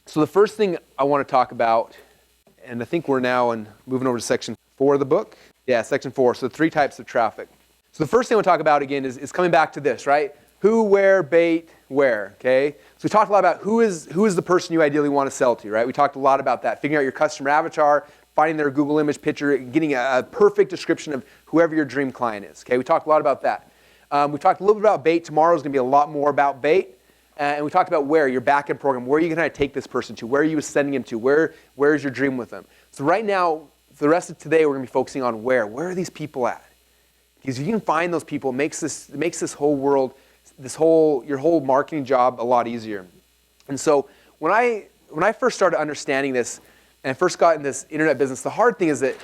So the first thing I want to talk about, and I think we're now moving over to section 4 of the book. Yeah, section 4. So 3 types of traffic. So the first thing I want to talk about again is coming back to this, right? Who, where, bait, where, okay? So we talked a lot about who is the person you ideally want to sell to, right? We talked a lot about that, figuring out your customer avatar, finding their Google image picture, getting a perfect description of whoever your dream client is, okay? We talked a lot about that. We talked a little bit about bait. Tomorrow's going to be a lot more about bait. And we talked about where, your back-end program, where are you going to take this person to? Where are you sending him to? Where is your dream with them? So right now, for the rest of today, we're going to be focusing on where. Where are these people at? Because if you can find those people, it makes this whole world, your whole marketing job a lot easier. And so when I first started understanding this, and I first got in this internet business, the hard thing is that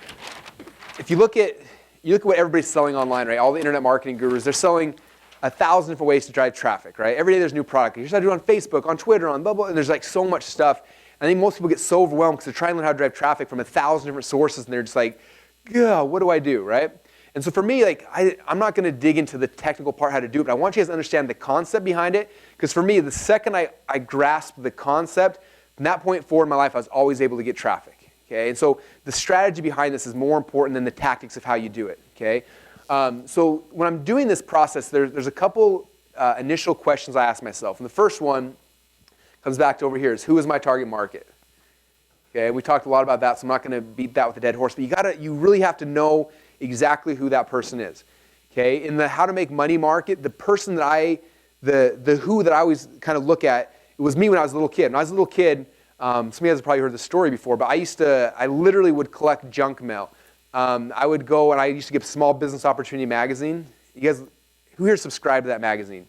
if you look at what everybody's selling online, right? All the internet marketing gurus, they're selling 1,000 different ways to drive traffic, right? Every day there's a new product. Here's how to do it on Facebook, on Twitter, on blah, blah, and there's like so much stuff. I think most people get so overwhelmed because they're trying to learn how to drive traffic from 1,000 different sources, and they're just like, yeah, what do I do, right? And so for me, like, I'm not going to dig into the technical part how to do it, but I want you guys to understand the concept behind it, because for me, the second I grasped the concept, from that point forward in my life, I was always able to get traffic, okay? And so the strategy behind this is more important than the tactics of how you do it, okay? So when I'm doing this process, there's a couple initial questions I ask myself. And the first one comes back to over here is, who is my target market? Okay, we talked a lot about that, so I'm not going to beat that with a dead horse. But you really have to know exactly who that person is. Okay, in the how to make money market, the person that the who that I always kind of look at, it was me when I was a little kid. When I was a little kid, some of you guys have probably heard the story before, but I literally would collect junk mail. I would go and I used to get Small Business Opportunity magazine. You guys, who here subscribe to that magazine?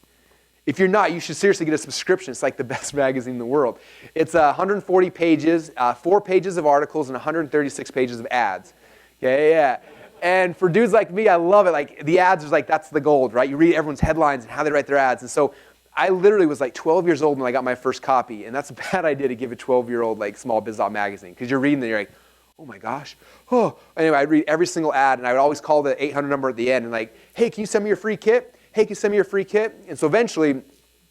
If you're not, you should seriously get a subscription. It's like the best magazine in the world. It's 140 pages, 4 pages of articles, and 136 pages of ads. Okay, yeah. And for dudes like me, I love it. Like the ads is like, that's the gold, right? You read everyone's headlines and how they write their ads. And so I literally was like 12 years old when I got my first copy. And that's a bad idea to give a 12-year-old like Small Business magazine, because you're reading it and you're like, oh my gosh. Oh. Anyway, I'd read every single ad, and I would always call the 800 number at the end and like, hey, can you send me your free kit? Hey, can you send me your free kit? And so eventually,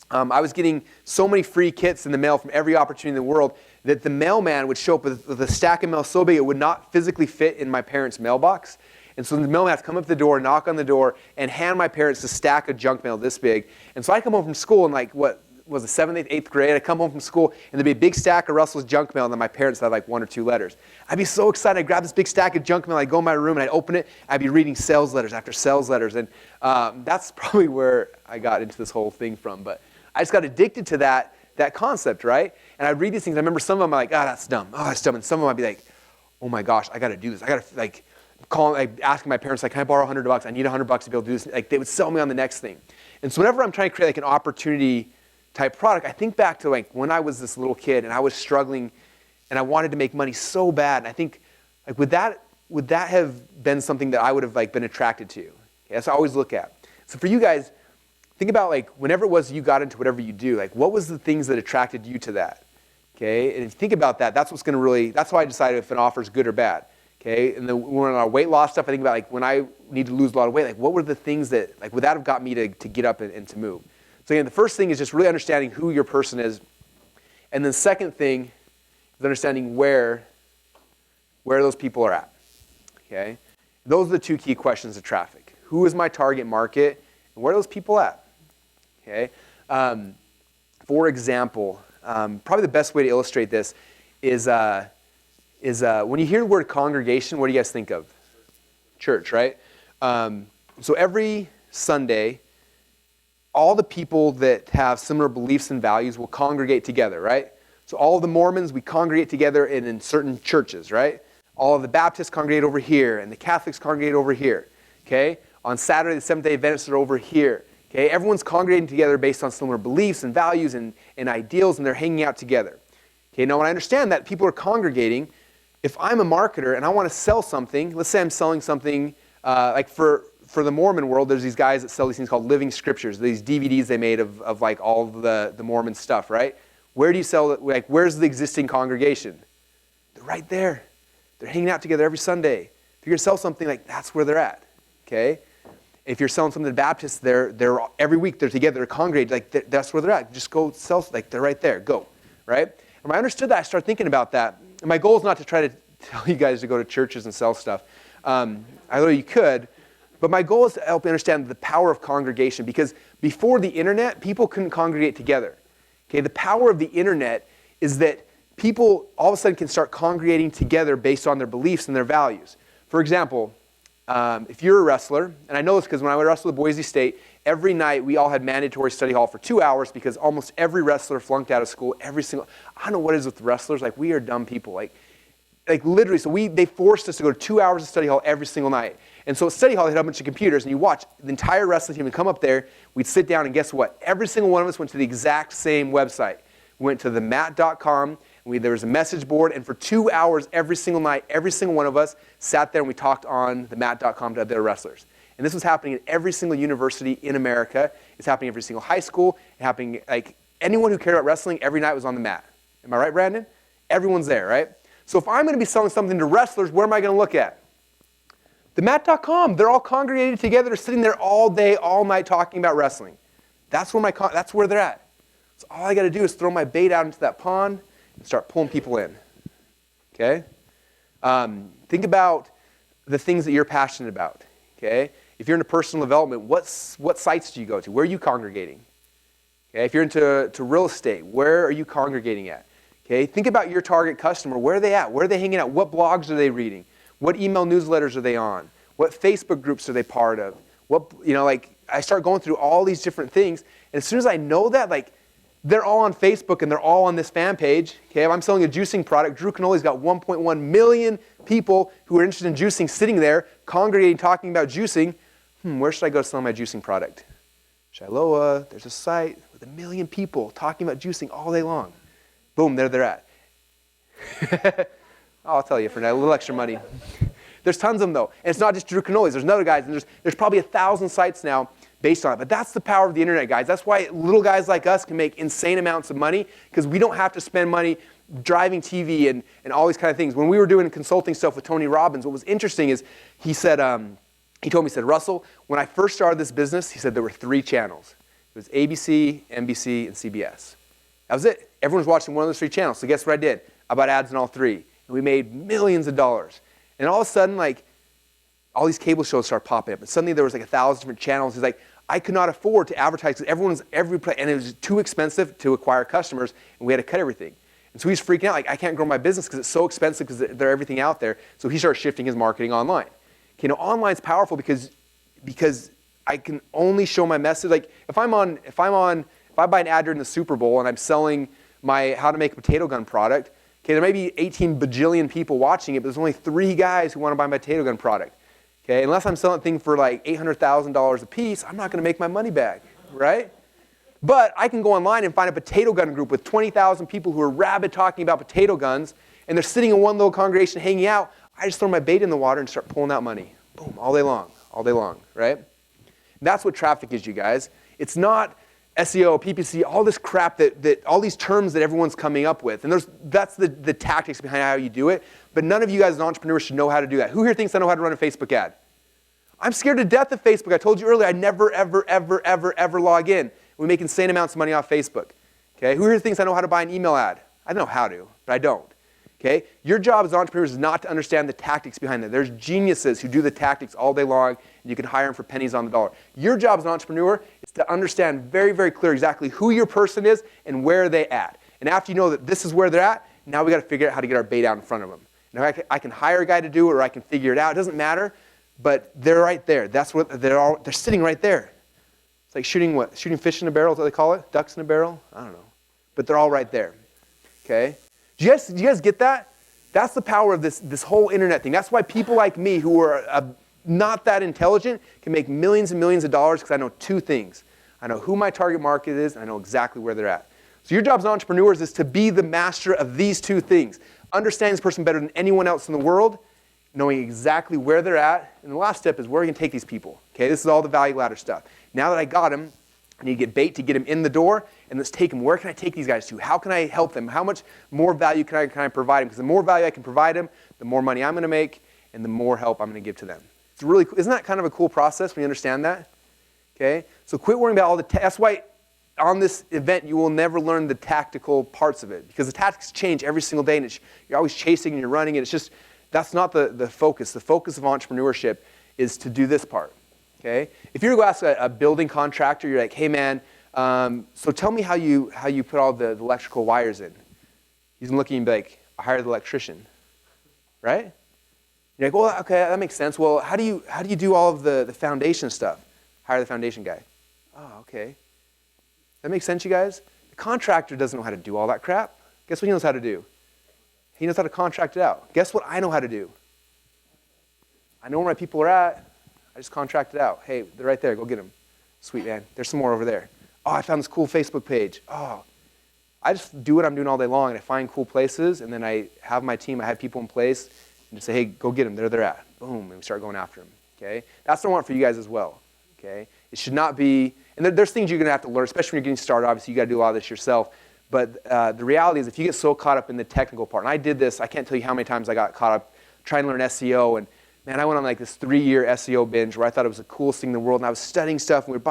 I was getting so many free kits in the mail from every opportunity in the world that the mailman would show up with a stack of mail so big it would not physically fit in my parents' mailbox. And so the mailman had to come up to the door, knock on the door, and hand my parents a stack of junk mail this big. And so I'd come home from school in like, what was it, 7th, 8th grade? I'd come home from school, and there'd be a big stack of Russell's junk mail, and then my parents had like 1 or 2 letters. I'd be so excited. I'd grab this big stack of junk mail, I'd go in my room, and I'd open it. I'd be reading sales letters after sales letters. And that's probably where I got into this whole thing from. But I just got addicted to that concept, right? And I'd read these things. I remember some of them I'm like, that's dumb. Oh, that's dumb. And some of them I'd be like, oh my gosh, I got to do this. I got to like asking my parents, like, can I borrow $100? I need $100 to be able to do this. Like, they would sell me on the next thing. And so whenever I'm trying to create like an opportunity type product, I think back to like when I was this little kid and I was struggling and I wanted to make money so bad. And I think like would that have been something that I would have like been attracted to? Okay, that's what I always look at. So for you guys, think about like whenever it was you got into whatever you do, like what was the things that attracted you to that? Okay, and if you think about that, that's why I decided if an offer is good or bad. Okay, and then when we're on our weight loss stuff, I think about like when I need to lose a lot of weight, like what were the things that like would that have got me to get up and to move? So again, the first thing is just really understanding who your person is. And then the second thing is understanding where those people are at. Okay? Those are the 2 key questions of traffic. Who is my target market and where are those people at? Okay? For example, probably the best way to illustrate this is when you hear the word congregation, what do you guys think of? Church, right? So every Sunday, all the people that have similar beliefs and values will congregate together, right? So all of the Mormons, we congregate together in certain churches, right? All of the Baptists congregate over here, and the Catholics congregate over here, okay? On Saturday, the Seventh-day Adventists are over here, okay? Everyone's congregating together based on similar beliefs and values and ideals, and they're hanging out together. Okay, now when I understand that people are congregating, if I'm a marketer and I want to sell something, let's say I'm selling something like for the Mormon world, there's these guys that sell these things called living scriptures, these DVDs they made of like all of the Mormon stuff, right? Where do you sell it? Like, where's the existing congregation? They're right there. They're hanging out together every Sunday. If you're going to sell something, like that's where they're at, okay? If you're selling something to the Baptists, they're every week they're together, they're congregated, like that's where they're at. Just go sell, like they're right there, go, right? And when I understood that, I started thinking about that. And my goal is not to try to tell you guys to go to churches and sell stuff. I know you could, but my goal is to help you understand the power of congregation, because before the internet, people couldn't congregate together. Okay, the power of the internet is that people all of a sudden can start congregating together based on their beliefs and their values. For example, if you're a wrestler, and I know this because when I wrestled at Boise State, every night we all had mandatory study hall for 2 hours because almost every wrestler flunked out of school. I don't know what it is with wrestlers. Like, we are dumb people. Like literally, so they forced us to go to 2 hours of study hall every single night. And so at study hall, they had a bunch of computers, and you watch the entire wrestling team would come up there. We'd sit down, and guess what? Every single one of us went to the exact same website. We went to the mat.com. There was a message board, and for 2 hours every single night, every single one of us sat there and we talked on the mat.com to other wrestlers. And this was happening at every single university in America. It's happening at every single high school. It's happening, like, anyone who cared about wrestling every night was on the mat. Am I right, Brandon? Everyone's there, right? So if I'm going to be selling something to wrestlers, where am I going to look at? The mat.com. They're all congregated together. They're sitting there all day, all night talking about wrestling. That's where they're at. So all I got to do is throw my bait out into that pond and start pulling people in. Okay? Think about the things that you're passionate about. Okay? If you're into personal development, what sites do you go to? Where are you congregating? Okay? If you're into real estate, where are you congregating at? Okay? Think about your target customer. Where are they at? Where are they hanging out? What blogs are they reading? What email newsletters are they on? What Facebook groups are they part of? I start going through all these different things, and as soon as I know that, they're all on Facebook and they're all on this fan page. Okay, if I'm selling a juicing product, Drew Canoli's got 1.1 million people who are interested in juicing sitting there, congregating, talking about juicing. Where should I go to sell my juicing product? Shiloh, there's a site with 1 million people talking about juicing all day long. Boom, there they're at. I'll tell you for now, a little extra money. There's tons of them though. And it's not just Drew Canoli's, there's other guys, and there's probably 1,000 sites now based on it. But that's the power of the internet, guys. That's why little guys like us can make insane amounts of money, because we don't have to spend money driving TV and all these kind of things. When we were doing consulting stuff with Tony Robbins, what was interesting is he told me, Russell, when I first started this business, he said there were 3 channels. It was ABC, NBC, and CBS. That was it. Everyone was watching one of those 3 channels. So guess what I did? I bought ads in all 3. And we made millions of dollars. And all of a sudden, all these cable shows started popping up. And suddenly there was 1,000 different channels. He's like, I could not afford to advertise because and it was too expensive to acquire customers, and we had to cut everything. And so he's freaking out, I can't grow my business because it's so expensive because they're everything out there. So he started shifting his marketing online. Okay, now online's powerful because I can only show my message. If I buy an ad during the Super Bowl and I'm selling my how to make a potato gun product, okay, there may be 18 bajillion people watching it, but there's only 3 guys who want to buy my potato gun product. Okay, unless I'm selling a thing for $800,000 a piece, I'm not going to make my money back, right? But I can go online and find a potato gun group with 20,000 people who are rabid talking about potato guns, and they're sitting in one little congregation hanging out. I just throw my bait in the water and start pulling out money. Boom, all day long, right? That's what traffic is, you guys. It's not SEO, PPC, all this crap that all these terms that everyone's coming up with. And that's the tactics behind how you do it. But none of you guys as entrepreneurs should know how to do that. Who here thinks I know how to run a Facebook ad? I'm scared to death of Facebook. I told you earlier, I never, ever, ever, ever, ever log in. We make insane amounts of money off Facebook. Okay? Who here thinks I know how to buy an email ad? I know how to, but I don't. Okay? Your job as entrepreneurs is not to understand the tactics behind it. There's geniuses who do the tactics all day long, and you can hire them for pennies on the dollar. Your job as an entrepreneur is to understand very, very clear exactly who your person is and where they're at. And after you know that this is where they're at, now we got to figure out how to get our bait out in front of them. Now I can hire a guy to do it, or I can figure it out. It doesn't matter, but they're right there. That's what they're sitting right there. It's like shooting fish in a barrel is what they call it? Ducks in a barrel? I don't know. But they're all right there. Okay? Do you guys get that? That's the power of this whole internet thing. That's why people like me who are not that intelligent can make millions and millions of dollars, because I know 2 things. I know who my target market is, and I know exactly where they're at. So your job as entrepreneurs is to be the master of these 2 things. Understanding this person better than anyone else in the world, knowing exactly where they're at, and the last step is where are we going to take these people. Okay, this is all the value ladder stuff. Now that I got them, I need to get bait to get them in the door, and let's take them. Where can I take these guys to? How can I help them? How much more value can I provide them? Because the more value I can provide them, the more money I'm going to make, and the more help I'm going to give to them. It's really cool. Isn't that kind of a cool process when you understand that? Okay, so quit worrying about all the. That's why on this event, you will never learn the tactical parts of it because the tactics change every single day, and you're always chasing and you're running, and it's just, that's not the focus. The focus of entrepreneurship is to do this part, okay? If you were to go ask a building contractor, you're like, hey man, so tell me how you put all the electrical wires in. He's looking and be like, I hired the electrician, right? You're like, well, okay, that makes sense. Well, how do you do all of the foundation stuff? Hire the foundation guy. Oh, okay. That makes sense, you guys? The contractor doesn't know how to do all that crap. Guess what he knows how to do? He knows how to contract it out. Guess what I know how to do? I know where my people are at. I just contract it out. Hey, they're right there. Go get them. Sweet, man. There's some more over there. Oh, I found this cool Facebook page. Oh, I just do what I'm doing all day long, and I find cool places, and then I have my team, I have people in place, and just say, hey, go get them. There they're at. Boom, and we start going after them, okay? That's what I want for you guys as well, okay? It should not be, and there's things you're going to have to learn, especially when you're getting started. Obviously, you got to do a lot of this yourself. But the reality is if you get so caught up in the technical part, and I did this, I can't tell you how many times I got caught up trying to learn SEO, and man, I went on like this 3-year SEO binge where I thought it was the coolest thing in the world, and I was studying stuff, and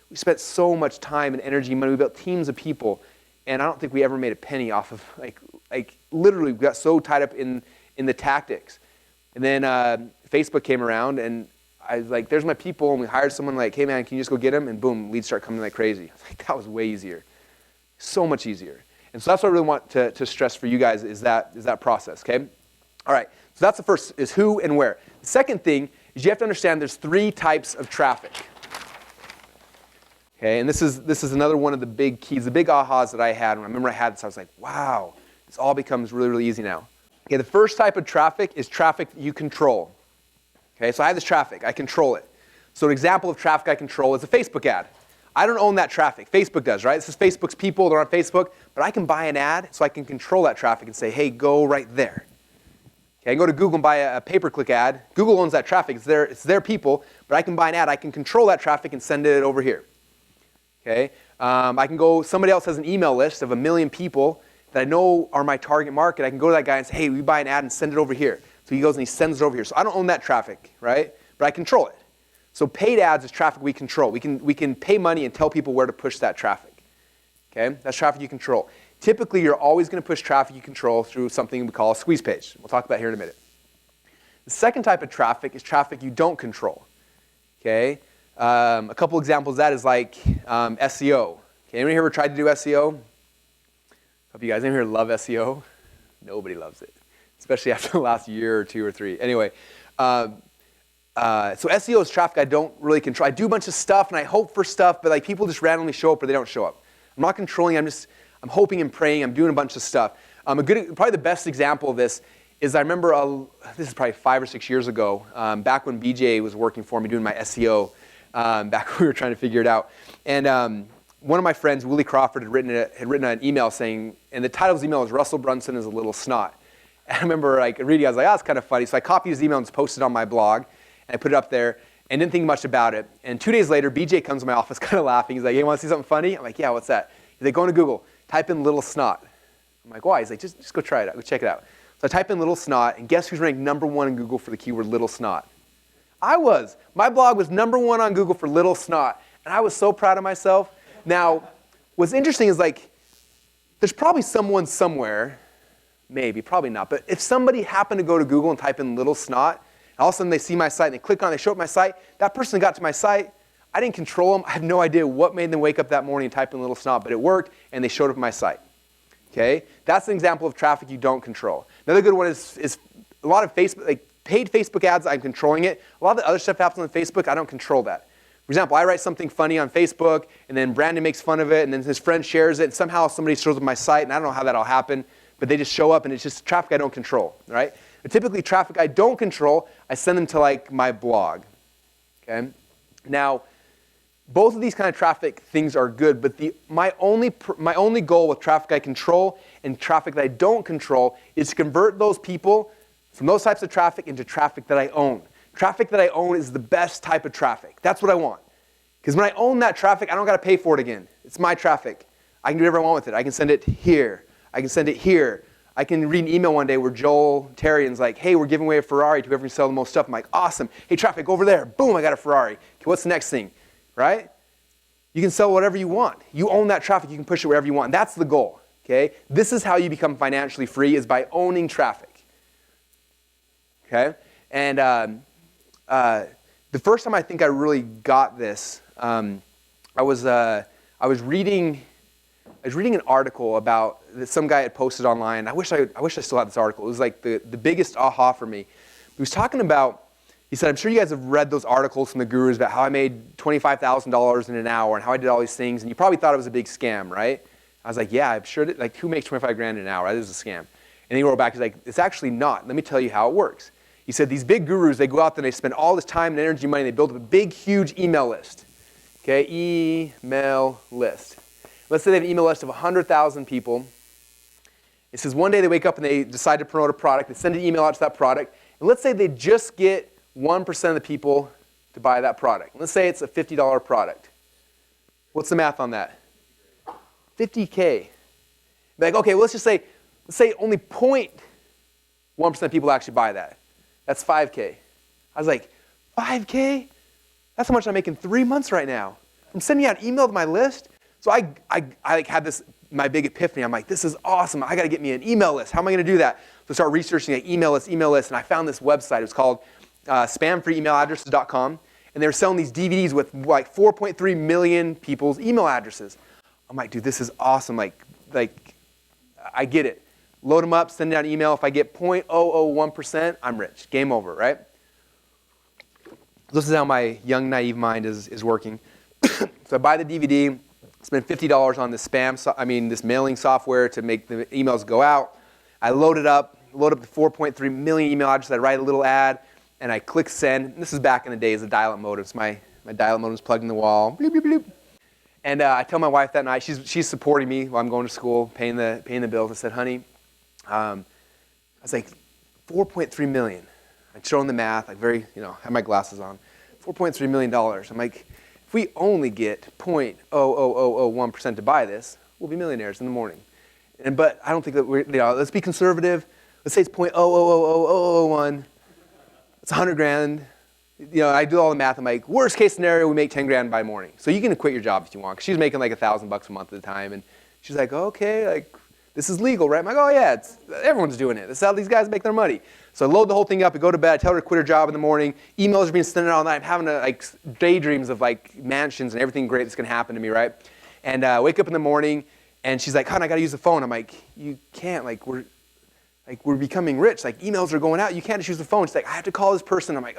we spent so much time and energy and money. We built teams of people, and I don't think we ever made a penny off of, like literally we got so tied up in the tactics. And then Facebook came around, and I was like, there's my people, and we hired someone like, hey man, can you just go get them? And boom, leads start coming like crazy. I was like, that was way easier. So much easier. And so that's what I really want to stress for you guys is that process, okay? All right, so that's the first, is who and where. The second thing is you have to understand there's 3 types of traffic. Okay, and this is another one of the big keys, the big ahas that I had. When I remember I had this, I was like, wow, this all becomes really, really easy now. Okay, the first type of traffic is traffic you control. Okay, so I have this traffic, I control it. So an example of traffic I control is a Facebook ad. I don't own that traffic, Facebook does, right? This is Facebook's people, they're on Facebook, but I can buy an ad so I can control that traffic and say, hey, go right there. Okay, I can go to Google and buy a pay-per-click ad. Google owns that traffic, it's their people, but I can buy an ad, I can control that traffic and send it over here. Okay, I can go, somebody else has an email list of 1 million people that I know are my target market. I can go to that guy and say, hey, we buy an ad and send it over here. So he goes and he sends it over here. So I don't own that traffic, right? But I control it. So paid ads is traffic we control. We can pay money and tell people where to push that traffic. Okay, that's traffic you control. Typically, you're always going to push traffic you control through something we call a squeeze page. We'll talk about here in a minute. The second type of traffic is traffic you don't control. Okay. A couple examples of that is like SEO. Okay, anyone here ever tried to do SEO? Hope you guys in here love SEO. Nobody loves it, especially after the last year or 2 or 3. Anyway, so SEO is traffic I don't really control. I do a bunch of stuff and I hope for stuff, but like people just randomly show up or they don't show up. I'm not controlling. I'm hoping and praying. I'm doing a bunch of stuff. Probably the best example of this is I remember this is probably 5 or 6 years ago, back when BJ was working for me doing my SEO. Back when we were trying to figure it out. And one of my friends, Willie Crawford, had written an email saying, and the title of his email was Russel Brunson is a little snot. And I remember reading, I was like, oh, that's kind of funny. So I copied his email and just posted it on my blog, and I put it up there, and didn't think much about it. And 2 days later, BJ comes to my office kind of laughing. He's like, hey, you want to see something funny? I'm like, yeah, what's that? He's like, go into Google, type in little snot. I'm like, why? He's like, just go try it out, go check it out. So I type in little snot, and guess who's ranked #1 in Google for the keyword little snot? I was. My blog was #1 on Google for little snot, and I was so proud of myself. Now, what's interesting is there's probably someone somewhere, maybe, probably not, but if somebody happened to go to Google and type in little snot, and all of a sudden they see my site and they click on it, they show up my site, that person got to my site, I didn't control them, I have no idea what made them wake up that morning and type in little snot, but it worked, and they showed up at my site. Okay? That's an example of traffic you don't control. Another good one is a lot of Facebook, paid Facebook ads, I'm controlling it. A lot of the other stuff happens on Facebook, I don't control that. For example, I write something funny on Facebook, and then Brandon makes fun of it, and then his friend shares it, and somehow somebody shows up on my site, and I don't know how that'll happen, but they just show up, and it's just traffic I don't control, right? But typically, traffic I don't control, I send them to my blog, okay? Now, both of these kind of traffic things are good, but my only goal with traffic I control and traffic that I don't control is to convert those people from those types of traffic into traffic that I own. Traffic that I own is the best type of traffic. That's what I want. Because when I own that traffic, I don't got to pay for it again. It's my traffic. I can do whatever I want with it. I can send it here. I can send it here. I can read an email one day where Joel Terrian's like, hey, we're giving away a Ferrari to whoever can sell the most stuff. I'm like, awesome. Hey, traffic, go over there. Boom, I got a Ferrari. Okay, what's the next thing? Right? You can sell whatever you want. You own that traffic. You can push it wherever you want. That's the goal, okay? This is how you become financially free, is by owning traffic, okay? And the first time I think I really got this, I was reading an article about some guy had posted online. I wish I still had this article. It was like the biggest aha for me. He was talking about, he said, I'm sure you guys have read those articles from the gurus about how I made $25,000 in an hour and how I did all these things, and you probably thought it was a big scam, right? I was like, yeah, I'm sure, like, who makes 25 grand in an hour? That is a scam. And he wrote back, he's like, it's actually not. Let me tell you how it works. He said, these big gurus, they go out there and they spend all this time and energy and money, and they build up a big, huge email list. Okay, email list. Let's say they have an email list of 100,000 people. It says one day they wake up and they decide to promote a product. They send an email out to that product. And let's say they just get 1% of the people to buy that product. Let's say it's a $50 product. What's the math on that? 50K. Like, okay, well, let's say only 0.1% of people actually buy that. That's 5K. I was like, 5K? That's how much I'm making 3 months right now. I'm sending out email to my list. So I like had this, my big epiphany. I'm like, this is awesome. I got to get me an email list. How am I going to do that? So I start researching an email list, and I found this website. It was called spamfreeemailaddresses.com, and they were selling these DVDs with like 4.3 million people's email addresses. I'm like, dude, this is awesome. Like I get it. Load them up, send out an email. If I get 0.001%, I'm rich. Game over, right? This is how my young, naive mind is working. So I buy the DVD, spend $50 on this this mailing software to make the emails go out. I load up the 4.3 million email addresses. I write a little ad, and I click send. And this is back in the days of dial-up modems. My dial-up modem's plugged in the wall. Bloop, bloop, bloop. And I tell my wife that night, she's supporting me while I'm going to school, paying the bills. I said, honey, I was like, 4.3 million. I'd shown the math, like had my glasses on. $4.3 million. I'm like, if we only get 0.00001% to buy this, we'll be millionaires in the morning. But I don't think that let's be conservative. Let's say it's 0.0000001. It's 100 grand. I do all the math. I'm like, worst case scenario, we make 10 grand by morning. So you can quit your job if you want. 'Cause she's making like $1,000 a month at the time. And she's like, okay, like, this is legal, right? I'm like, oh yeah, everyone's doing it. This is how these guys make their money. So I load the whole thing up, I go to bed, I tell her to quit her job in the morning. Emails are being sent out all night. I'm having daydreams of like mansions and everything great that's gonna happen to me, right? And I wake up in the morning and she's like, hon, I gotta use the phone. I'm like, you can't, we're becoming rich. Like emails are going out, you can't just use the phone. She's like, I have to call this person. I'm like,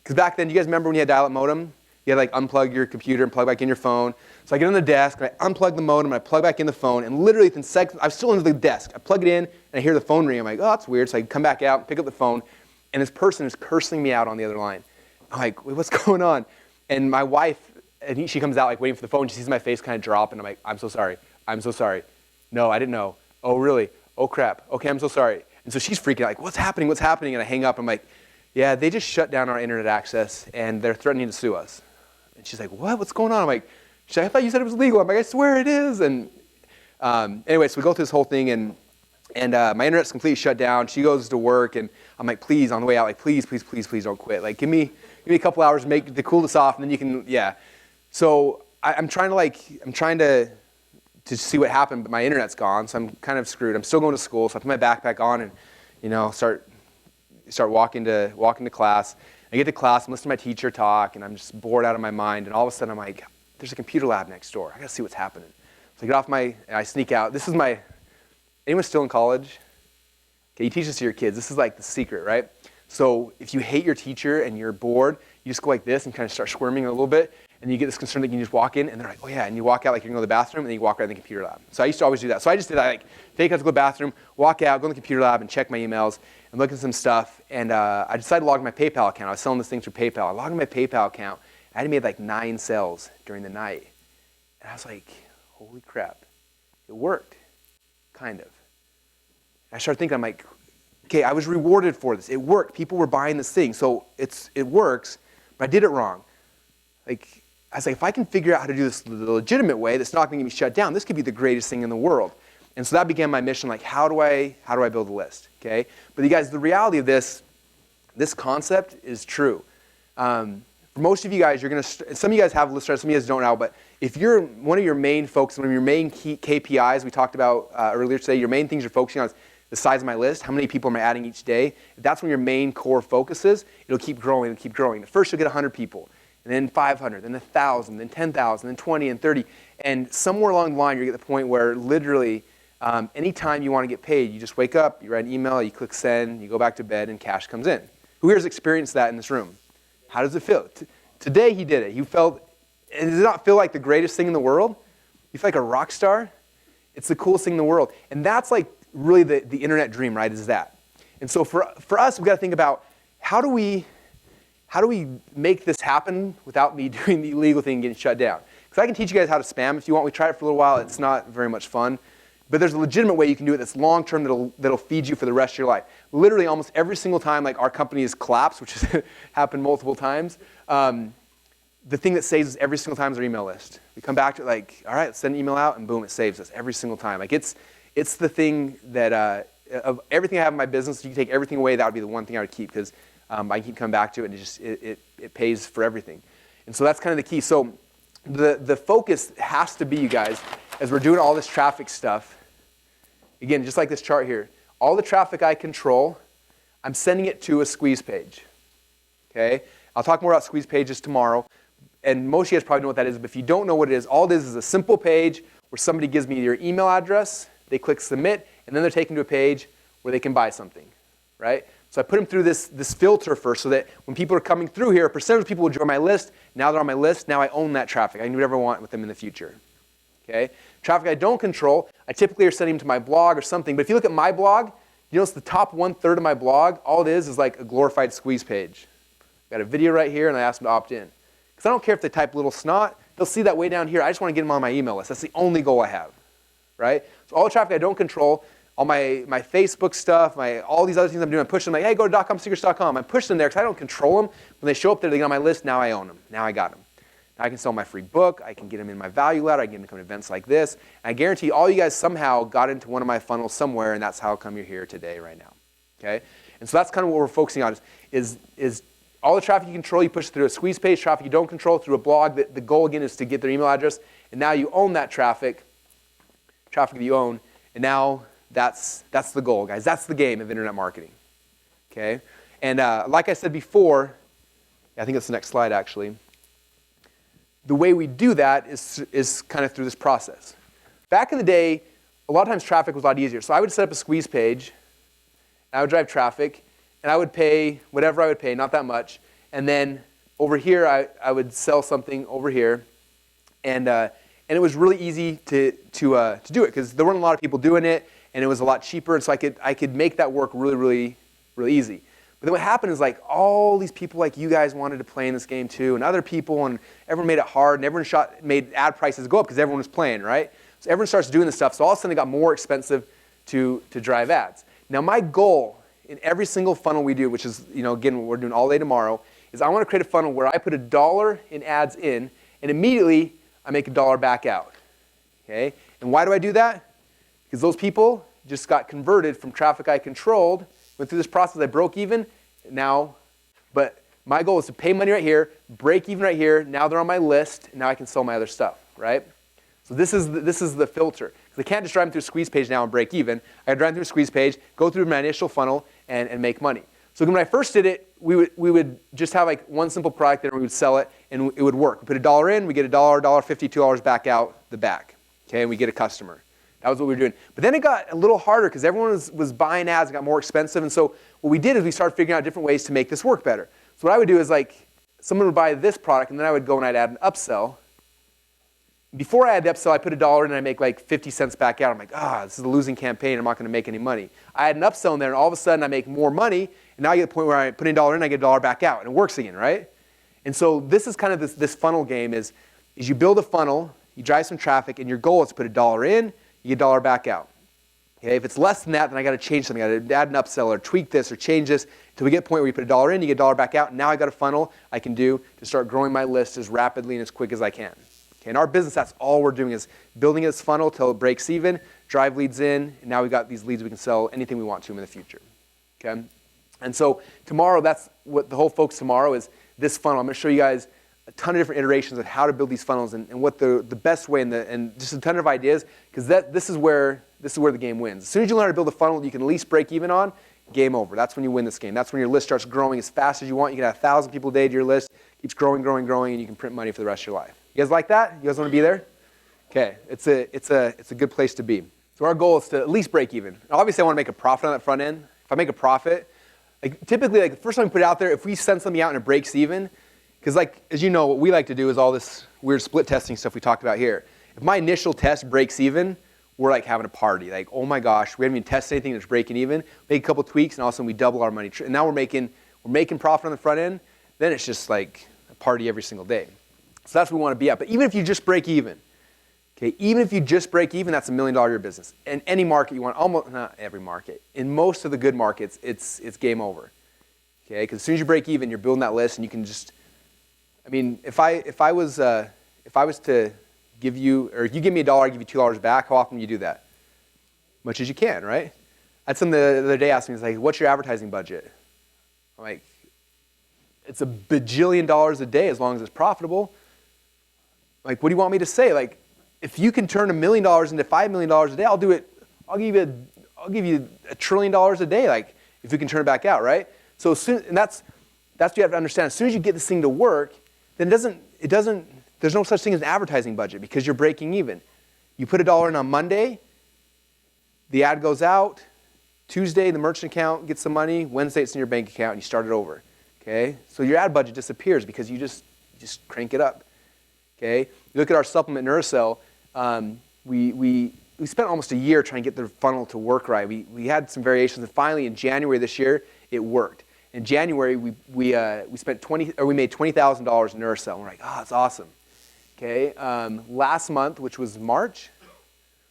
because back then, do you guys remember when you had dial-up modem? You had to unplug your computer and plug back in your phone. So I get on the desk, and I unplug the modem, and I plug back in the phone, and literally within seconds, I'm still under the desk. I plug it in, and I hear the phone ring. I'm like, oh, that's weird. So I come back out, pick up the phone, and this person is cursing me out on the other line. I'm like, wait, what's going on? And my wife, she comes out waiting for the phone. She sees my face kind of drop, and I'm like, I'm so sorry. I'm so sorry. No, I didn't know. Oh, really? Oh, crap. Okay, I'm so sorry. And so she's freaking out, like, what's happening? What's happening? And I hang up. I'm like, yeah, they just shut down our internet access, and they're threatening to sue us. And she's like, what? What's going on? I'm like, I thought you said it was legal. I'm like, I swear it is. And anyway, so we go through this whole thing, and my internet's completely shut down. She goes to work, and I'm like, please, on the way out, like, please don't quit. Like, give me a couple hours to cool this off, and then you can, yeah. So I'm trying to see what happened, but my internet's gone, so I'm kind of screwed. I'm still going to school, so I put my backpack on and start walking to class. I get to class, I'm listening to my teacher talk, and I'm just bored out of my mind. And all of a sudden, I'm like, there's a computer lab next door. I got to see what's happening. So I get off and I sneak out. Anyone still in college? Okay, you teach this to your kids. This is like the secret, right? So if you hate your teacher and you're bored, you just go like this and kind of start squirming a little bit. And you get this concern that you can just walk in, and they're like, oh yeah, and you walk out like you're going to the bathroom, and then you walk right in the computer lab. So I used to always do that. So I just did that, fake out to go to the bathroom, walk out, go in the computer lab, and check my emails, and look at some stuff. And I decided to log in my PayPal account. I was selling this thing through PayPal. I logged in my PayPal account. I had made 9 sales during the night. And I was like, holy crap, it worked, kind of. And I started thinking, I'm like, okay, I was rewarded for this. It worked. People were buying this thing. So it works, but I did it wrong. I was like, if I can figure out how to do this the legitimate way that's not going to get me shut down, this could be the greatest thing in the world. And so that began my mission, how do I build a list, okay? But you guys, the reality of this concept is true. For most of you guys, some of you guys have list writers, some of you guys don't now, but if you're one of your main focus, one of your main key KPIs we talked about earlier today, your main things you're focusing on is the size of my list, how many people am I adding each day. If that's when your main core focus is, it'll keep growing and keep growing. At first you'll get 100 people, and then 500, then 1,000, then 10,000, then 20 and 30. And somewhere along the line, you're at the point where literally anytime you want to get paid, you just wake up, you write an email, you click send, you go back to bed, and cash comes in. Who here has experienced that in this room? How does it feel? Today he did it. Does it not feel like the greatest thing in the world? You feel like a rock star? It's the coolest thing in the world. And that's like really the internet dream, right, is that. And so for us, we've got to think about how do we make this happen without me doing the illegal thing and getting shut down? Because I can teach you guys how to spam if you want. We tried it for a little while. It's not very much fun. But there's a legitimate way you can do it that's long-term that'll feed you for the rest of your life. Literally almost every single time like our company has collapsed, which has happened multiple times, the thing that saves us every single time is our email list. We come back to it like, all right, let's send an email out, and boom, it saves us every single time. Like it's the thing that, of everything I have in my business, if you can take everything away, that would be the one thing I would keep, because I keep coming back to it, and it pays for everything. And so that's kind of the key. So the focus has to be, you guys, as we're doing all this traffic stuff, again, just like this chart here, all the traffic I control, I'm sending it to a squeeze page, okay? I'll talk more about squeeze pages tomorrow, and most of you guys probably know what that is, but if you don't know what it is, all it is a simple page where somebody gives me their email address, they click submit, and then they're taken to a page where they can buy something, right? So I put them through this filter first so that when people are coming through here, a percentage of people will join my list. Now they're on my list. Now I own that traffic. I can do whatever I want with them in the future, okay? Traffic I don't control, I typically are sending them to my blog or something, but if you look at my blog, you notice the top 1/3 of my blog, all it is like a glorified squeeze page. Got a video right here, and I ask them to opt in. Because I don't care if they type little snot, they'll see that way down here. I just want to get them on my email list. That's the only goal I have, right? So all the traffic I don't control, all my Facebook stuff, all these other things I'm doing, I'm pushing them like, hey, go to DotComSecrets.com. I'm pushing them there because I don't control them. When they show up there, they get on my list. Now I own them. Now I got them. Now I can sell my free book. I can get them in my value ladder. I can get them to come to events like this. And I guarantee all you guys somehow got into one of my funnels somewhere, and that's how come you're here today right now, okay? And so that's kind of what we're focusing on is all the traffic you control, you push through a squeeze page. Traffic you don't control through a blog. The goal, again, is to get their email address. And now you own that traffic that you own. And now that's the goal, guys. That's the game of internet marketing, okay? And like I said before, I think that's the next slide, actually. The way we do that is kind of through this process. Back in the day, a lot of times traffic was a lot easier. So I would set up a squeeze page, and I would drive traffic, and I would pay whatever I would pay, not that much. And then over here, I would sell something over here, and it was really easy to do it because there weren't a lot of people doing it, and it was a lot cheaper, and so I could make that work really, really, really easy. But then what happened is like all these people like you guys wanted to play in this game too, and other people, and everyone made it hard, and everyone made ad prices go up because everyone was playing, right? So everyone starts doing this stuff, so all of a sudden it got more expensive to drive ads. Now my goal in every single funnel we do, which is, again, what we're doing all day tomorrow, is I want to create a funnel where I put $1 in ads in, and immediately I make $1 back out, okay? And why do I do that? Because those people just got converted from traffic I controlled, went through this process, I broke even, now, but my goal is to pay money right here, break even right here, now they're on my list, and now I can sell my other stuff, right? So this is the filter. Because I can't just drive them through a squeeze page now and break even. I gotta drive them through a squeeze page, go through my initial funnel, and make money. So when I first did it, we would just have like one simple product there, and we would sell it, and it would work. We put $1 in, we get $1, $1.50, $2 back out the back, okay, and we get a customer. That was what we were doing. But then it got a little harder because everyone was buying ads. It got more expensive. And so what we did is we started figuring out different ways to make this work better. So what I would do is like someone would buy this product, and then I would go and I'd add an upsell. Before I add the upsell, I put $1 in and I make like 50 cents back out. I'm like, this is a losing campaign. I'm not going to make any money. I add an upsell in there, and all of a sudden I make more money. And now I get to the point where I put in $1 in, I get $1 back out. And it works again, right? And so this is kind of this funnel game is you build a funnel, you drive some traffic, and your goal is to put $1 in, you get $1 back out. Okay, if it's less than that, then I got to change something. I got to add an upsell or tweak this or change this until we get to a point where you put $1 in, you get $1 back out. And now I got a funnel I can do to start growing my list as rapidly and as quick as I can. Okay, in our business, that's all we're doing is building this funnel till it breaks even, drive leads in, and now we've got these leads we can sell anything we want to them in the future. Okay, and so tomorrow, that's what the whole focus tomorrow is. This funnel. I'm going to show you guys a ton of different iterations of how to build these funnels and what the best way and just a ton of ideas, because this is where the game wins. As soon as you learn how to build a funnel you can at least break even on, game over. That's when you win this game. That's when your list starts growing as fast as you want. You can have 1,000 people a day to your list, keeps growing, and you can print money for the rest of your life. You guys like that? You guys want to be there? Okay, it's a good place to be. So our goal is to at least break even. Obviously, I want to make a profit on that front end. If I make a profit, typically, the first time we put it out there, if we send something out and it breaks even, because as you know, what we like to do is all this weird split testing stuff we talked about here. If my initial test breaks even, we're like having a party. Like, oh my gosh, we haven't even tested anything that's breaking even. Make a couple tweaks, and all of a sudden we double our money. And now we're making profit on the front end. Then it's just like a party every single day. So that's what we want to be at. But even if you just break even, okay, even if you just break even, that's $1 million a year business. In any market you want, almost not every market. In most of the good markets, it's game over. Okay, because as soon as you break even, you're building that list, and you can just. I mean, if I was to give you, or if you give me $1, I give you $2 back, how often do you do that? Much as you can, right? I had someone the other day ask me, it's like, what's your advertising budget? I'm like, it's $1 bajillion a day as long as it's profitable. Like, what do you want me to say? Like, if you can turn $1 million into $5 million a day, I'll do it. I'll give you $1 trillion a day. Like, if we can turn it back out, right? So that's what you have to understand. As soon as you get this thing to work, then it doesn't. There's no such thing as an advertising budget because you're breaking even. You put $1 in on Monday, the ad goes out. Tuesday, the merchant account gets the money. Wednesday, it's in your bank account, and you start it over. Okay, so your ad budget disappears because you just crank it up. Okay, you look at our supplement Nursel. We spent almost a year trying to get the funnel to work right. We had some variations, and finally in January this year, it worked. In January, we made $20,000 in Nursel. And we're like, oh, that's awesome. Okay, last month, which was March,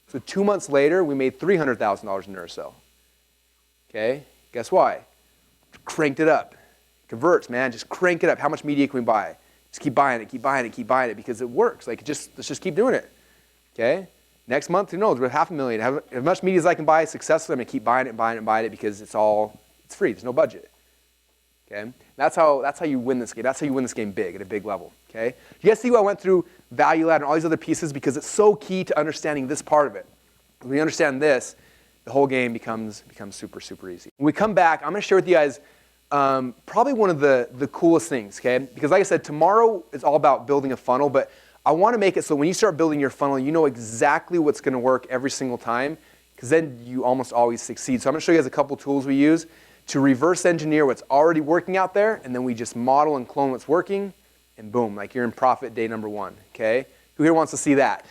so 2 months later, we made $300,000 in Nursel. Okay, guess why? Cranked it up. Converts, man, just crank it up. How much media can we buy? Just keep buying it because it works. Like, let's just keep doing it. Okay, next month, who knows? We're $500,000. Have as much media as I can buy successfully. I'm gonna keep buying it because it's free. There's no budget. Okay, that's how you win this game. That's how you win this game big at a big level. Okay, you guys see what I went through value add and all these other pieces because it's so key to understanding this part of it. When we understand this, the whole game becomes super, super easy. When we come back, I'm going to share with you guys probably one of the coolest things, okay? Because like I said, tomorrow is all about building a funnel, but I want to make it so when you start building your funnel, you know exactly what's going to work every single time, because then you almost always succeed. So I'm going to show you guys a couple tools we use to reverse engineer what's already working out there, and then we just model and clone what's working, and boom, like you're in profit day number 1, okay? Who here wants to see that?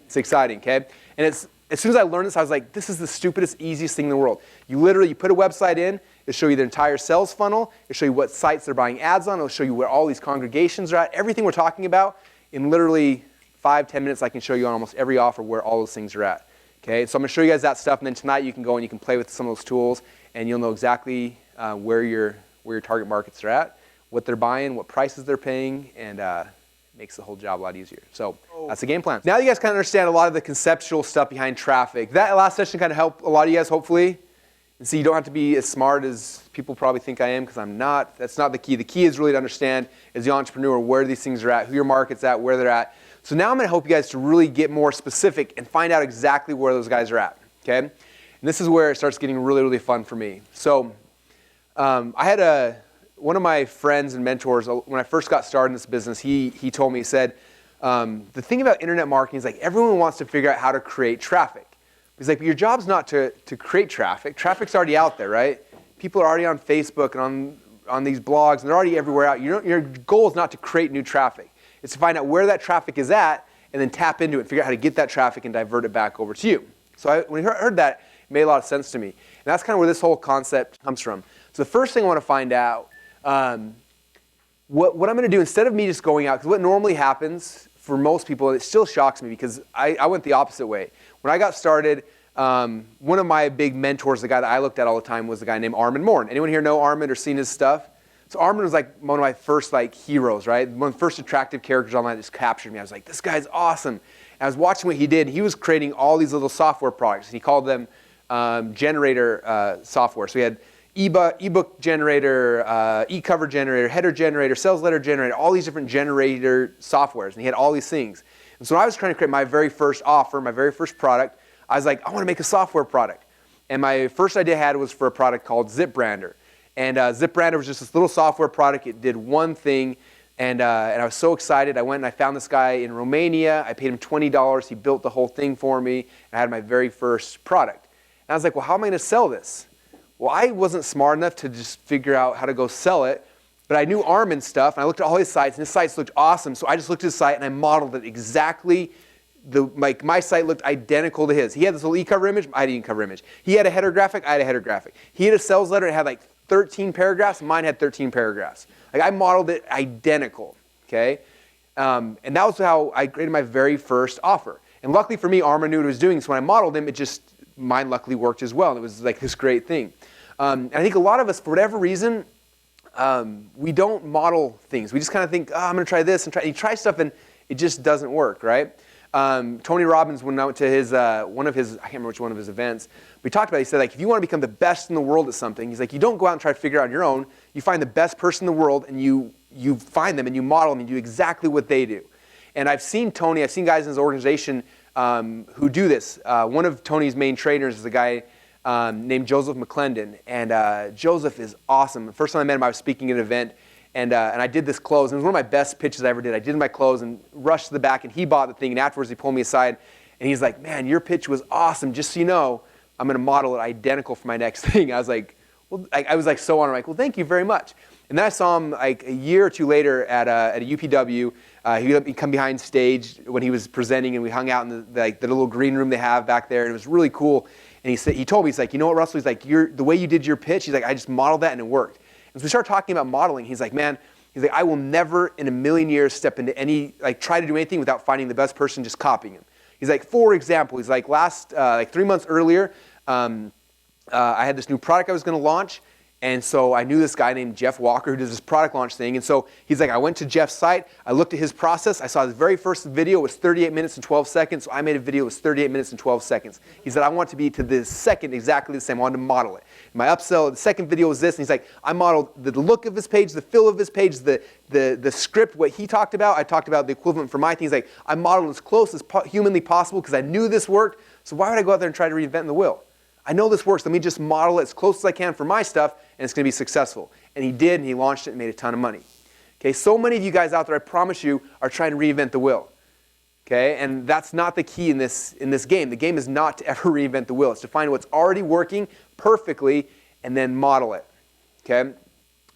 It's exciting, okay? And as soon as I learned this, I was like, this is the stupidest, easiest thing in the world. You put a website in, it'll show you the entire sales funnel, it'll show you what sites they're buying ads on, it'll show you where all these congregations are at, everything we're talking about. In literally 5-10 minutes, I can show you on almost every offer where all those things are at. Okay, so I'm going to show you guys that stuff, and then tonight you can go and you can play with some of those tools, and you'll know exactly where your target markets are at, what they're buying, what prices they're paying, and makes the whole job a lot easier. So that's the game plan. Now you guys kind of understand a lot of the conceptual stuff behind traffic. That last session kind of helped a lot of you guys, hopefully. And see, you don't have to be as smart as people probably think I am, because I'm not. That's not the key. The key is really to understand, as the entrepreneur, where these things are at, who your market's at, where they're at. So now I'm going to help you guys to really get more specific and find out exactly where those guys are at. Okay? And this is where it starts getting really, really fun for me. So I had one of my friends and mentors, when I first got started in this business, he told me, he said, the thing about internet marketing is like everyone wants to figure out how to create traffic. He's like, but your job's not to create traffic. Traffic's already out there, right? People are already on Facebook and on these blogs, and they're already everywhere out. Your goal is not to create new traffic. It's to find out where that traffic is at and then tap into it and figure out how to get that traffic and divert it back over to you. So when I heard that, it made a lot of sense to me. And that's kind of where this whole concept comes from. So the first thing I want to find out, what I'm going to do, instead of me just going out, because what normally happens for most people, it still shocks me because I went the opposite way. When I got started, one of my big mentors, the guy that I looked at all the time, was the guy named Armin Morn. Anyone here know Armin or seen his stuff? So Armin was like one of my first heroes, right? One of the first attractive characters online that just captured me. I was like, this guy's awesome. And I was watching what he did. He was creating all these little software products. He called them generator software. So he had ebook generator, e-cover generator, header generator, sales letter generator, all these different generator softwares. And he had all these things. And so when I was trying to create my very first offer, my very first product, I was like, I want to make a software product. And my first idea I had was for a product called ZipBrander. And ZipBrander was just this little software product. It did one thing. And I was so excited. I went and I found this guy in Romania. I paid him $20. He built the whole thing for me. And I had my very first product. And I was like, well, how am I going to sell this? Well, I wasn't smart enough to just figure out how to go sell it. But I knew Armin's stuff. And I looked at all his sites. And his sites looked awesome. So I just looked at his site and I modeled it exactly. My site looked identical to his. He had this little e-cover image. I had an e-cover image. He had a header graphic. I had a header graphic. He had a sales letter. It had like 13 paragraphs. Mine had 13 paragraphs. Like I modeled it identical, okay? And that was how I created my very first offer. And luckily for me, Armin knew what he was doing, so when I modeled him, mine luckily worked as well, and it was like this great thing. And I think a lot of us, for whatever reason, we don't model things. We just kind of think, oh, I'm going to try this, and you try stuff, and it just doesn't work, right? Tony Robbins, when I went to his, I can't remember which one of his events, we talked about it. He said, like, if you want to become the best in the world at something, he's like, you don't go out and try to figure it out on your own. You find the best person in the world, and you find them, and you model them, and you do exactly what they do. And I've seen guys in his organization who do this. One of Tony's main trainers is a guy named Joseph McClendon, and Joseph is awesome. The first time I met him, I was speaking at an event, and I did this close, and it was one of my best pitches I ever did. I did my close and rushed to the back, and he bought the thing, and afterwards he pulled me aside, and he's like, man, your pitch was awesome. Just so you know, I'm going to model it identical for my next thing. I was like, well, I was like so honored. I'm like, well, thank you very much. And then I saw him like a year or two later at a UPW. He'd come behind stage when he was presenting, and we hung out in the little green room they have back there, and it was really cool. And he told me, he's like, you know what, Russell? He's like, the way you did your pitch, he's like, I just modeled that and it worked. And so we started talking about modeling. He's like, man, I will never in a million years step into try to do anything without finding the best person, just copying him. He's like, for example, he's like, 3 months earlier, I had this new product I was going to launch, and so I knew this guy named Jeff Walker who does this product launch thing, and so he's like, I went to Jeff's site, I looked at his process, I saw his very first video was 38 minutes and 12 seconds, so I made a video that was 38 minutes and 12 seconds. He said, I want it to be to the second exactly the same, I wanted to model it. My upsell, the second video was this, and he's like, I modeled the look of his page, the feel of his page, the script, what he talked about, I talked about the equivalent for my thing. He's like, I modeled as close as humanly possible because I knew this worked, so why would I go out there and try to reinvent the wheel? I know this works. Let me just model it as close as I can for my stuff, and it's going to be successful. And he did, and he launched it and made a ton of money. Okay, so many of you guys out there, I promise you, are trying to reinvent the wheel. Okay, and that's not the key in this game. The game is not to ever reinvent the wheel. It's to find what's already working perfectly and then model it. Okay,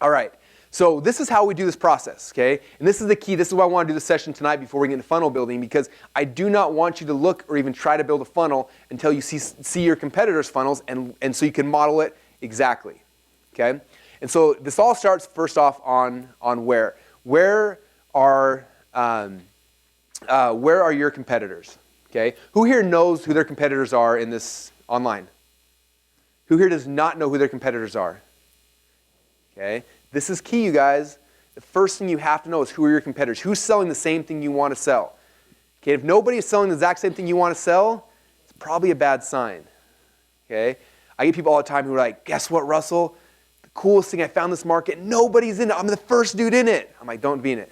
all right. So this is how we do this process, okay? And this is the key. This is why I want to do this session tonight before we get into funnel building, because I do not want you to look or even try to build a funnel until you see your competitors' funnels, and so you can model it exactly, okay? And so this all starts first off on where. Where are your competitors, okay? Who here knows who their competitors are in this online? Who here does not know who their competitors are? Okay? This is key, you guys. The first thing you have to know is who are your competitors. Who's selling the same thing you want to sell? Okay, if nobody is selling the exact same thing you want to sell, it's probably a bad sign. Okay? I get people all the time who are like, guess what, Russell? The coolest thing I found in this market, nobody's in it. I'm the first dude in it. I'm like, don't be in it.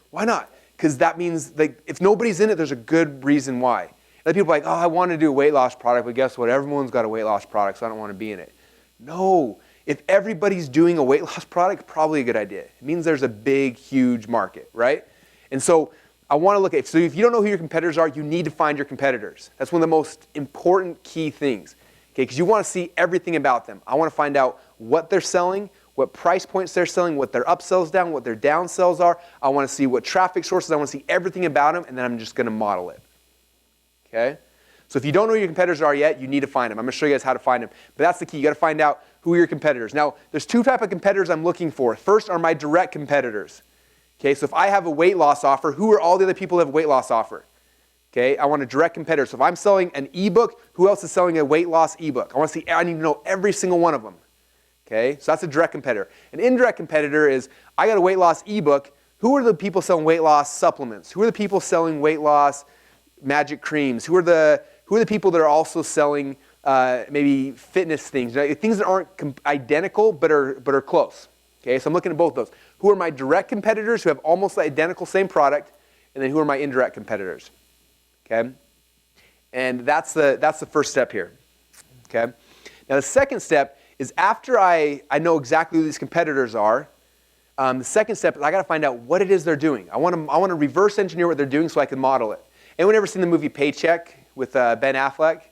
Why not? Because that means if nobody's in it, there's a good reason why. And people are like, oh, I want to do a weight loss product, but guess what? Everyone's got a weight loss product, so I don't want to be in it. No. If everybody's doing a weight loss product, probably a good idea. It means there's a big, huge market, right? And so I want to look at, so if you don't know who your competitors are, you need to find your competitors. That's one of the most important key things, okay? Because you want to see everything about them. I want to find out what they're selling, what price points they're selling, what their upsells down, what their downsells are. I want to see what traffic sources, I want to see everything about them, and then I'm just going to model it, okay? So if you don't know who your competitors are yet, you need to find them. I'm going to show you guys how to find them. But that's the key. You got to find out who are your competitors. Now, there's two types of competitors I'm looking for. First are my direct competitors. Okay, so if I have a weight loss offer, who are all the other people who have a weight loss offer? Okay, I want a direct competitor. So if I'm selling an ebook, who else is selling a weight loss ebook? I need to know every single one of them. Okay, so that's a direct competitor. An indirect competitor is, I got a weight loss ebook. Who are the people selling weight loss supplements? Who are the people selling weight loss magic creams? Who are the people that are also selling maybe fitness things, things that aren't identical but are close. Okay, so I'm looking at both those. Who are my direct competitors who have almost the identical same product, and then who are my indirect competitors? Okay, and that's the first step here. Okay, now the second step is after I know exactly who these competitors are. The second step is I got to find out what it is they're doing. I want to reverse engineer what they're doing so I can model it. Anyone ever seen the movie Paycheck with Ben Affleck?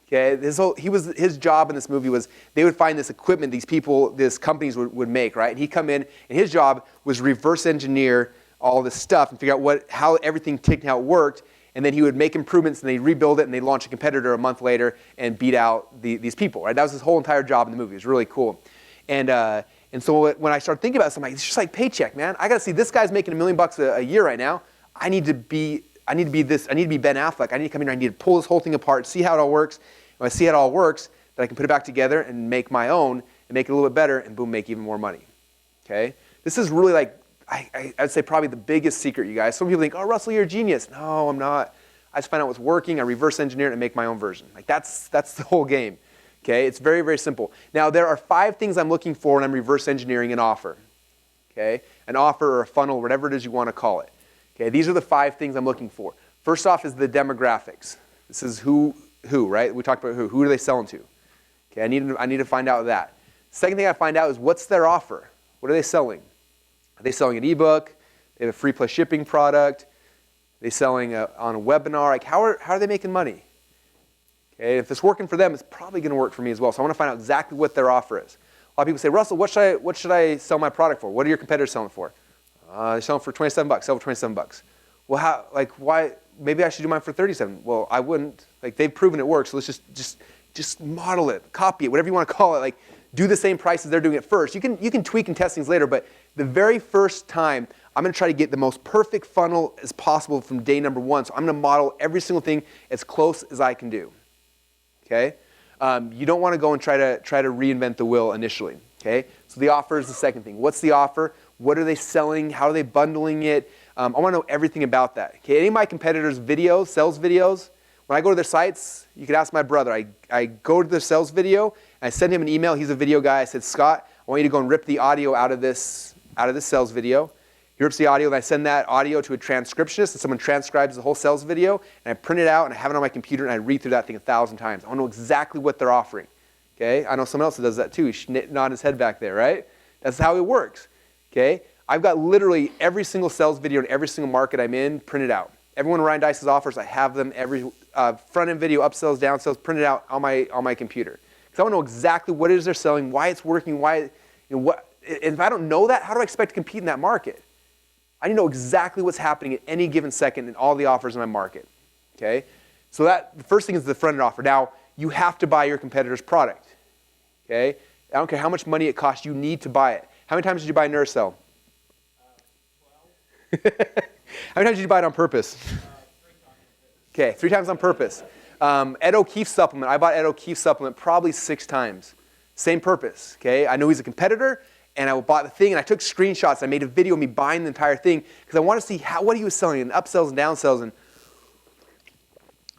Okay, his job in this movie was they would find this equipment these companies would make, right? And he'd come in, and his job was reverse engineer all this stuff and figure out how everything ticked and how it worked, and then he would make improvements and they'd rebuild it and they'd launch a competitor a month later and beat out these people, right? That was his whole entire job in the movie. It was really cool. And so when I started thinking about this, I'm like, it's just like Paycheck, man. I got to see this guy's making $1 million a year right now. I need to be Ben Affleck. I need to come in here. I need to pull this whole thing apart, see how it all works. When I see how it all works, then I can put it back together and make my own and make it a little bit better and boom, make even more money. Okay? This is really like, I'd say probably the biggest secret, you guys. Some people think, oh, Russell, you're a genius. No, I'm not. I just find out what's working, I reverse engineer it and make my own version. Like that's the whole game. Okay? It's very, very simple. Now, there are 5 things I'm looking for when I'm reverse engineering an offer. Okay? An offer or a funnel, whatever it is you want to call it. Okay? These are the 5 things I'm looking for. First off is the demographics. This is who, right? We talked about who. Who are they selling to? Okay, I need to find out that. Second thing I find out is what's their offer? What are they selling? Are they selling an ebook? They have a free plus shipping product? Are they selling on a webinar? Like how are they making money? Okay, if it's working for them, it's probably going to work for me as well. So I want to find out exactly what their offer is. A lot of people say, Russell, what should I sell my product for? What are your competitors selling for? They're selling for $27. Sell for $27. Well, why? Maybe I should do mine for $37. Well, I wouldn't. Like they've proven it works. So let's just model it, copy it, whatever you want to call it. Like do the same price as they're doing it first. You can tweak and test things later, but the very first time I'm going to try to get the most perfect funnel as possible from day number 1. So I'm going to model every single thing as close as I can do. Okay? You don't want to go and try to reinvent the wheel initially. Okay? So the offer is the second thing. What's the offer? What are they selling? How are they bundling it? I want to know everything about that. Okay? Any of my competitors' videos, sales videos, when I go to their sites, you could ask my brother. I go to their sales video, and I send him an email. He's a video guy. I said, Scott, I want you to go and rip the audio out of this sales video. He rips the audio, and I send that audio to a transcriptionist, and someone transcribes the whole sales video, and I print it out, and I have it on my computer, and I read through that thing 1,000 times. I want to know exactly what they're offering. Okay? I know someone else that does that too. He's nodding his head back there, right? That's how it works. Okay? I've got literally every single sales video in every single market I'm in printed out. Every one of Ryan Dice's offers, I have them, every front-end video, upsells, downsells, printed out on my computer. Because I want to know exactly what it is they're selling, why it's working, and if I don't know that, how do I expect to compete in that market? I need to know exactly what's happening at any given second in all the offers in my market. Okay? So the first thing is the front-end offer. Now, you have to buy your competitor's product. Okay? I don't care how much money it costs, you need to buy it. How many times did you buy Nursel? 12. How many times did you buy it on purpose? 3 times. Okay, 3 times on purpose. Ed O'Keefe's supplement. I bought Ed O'Keefe's supplement probably 6 times. Same purpose. Okay, I know he's a competitor, and I bought the thing, and I took screenshots. I made a video of me buying the entire thing because I want to see what he was selling and upsells and downsells. And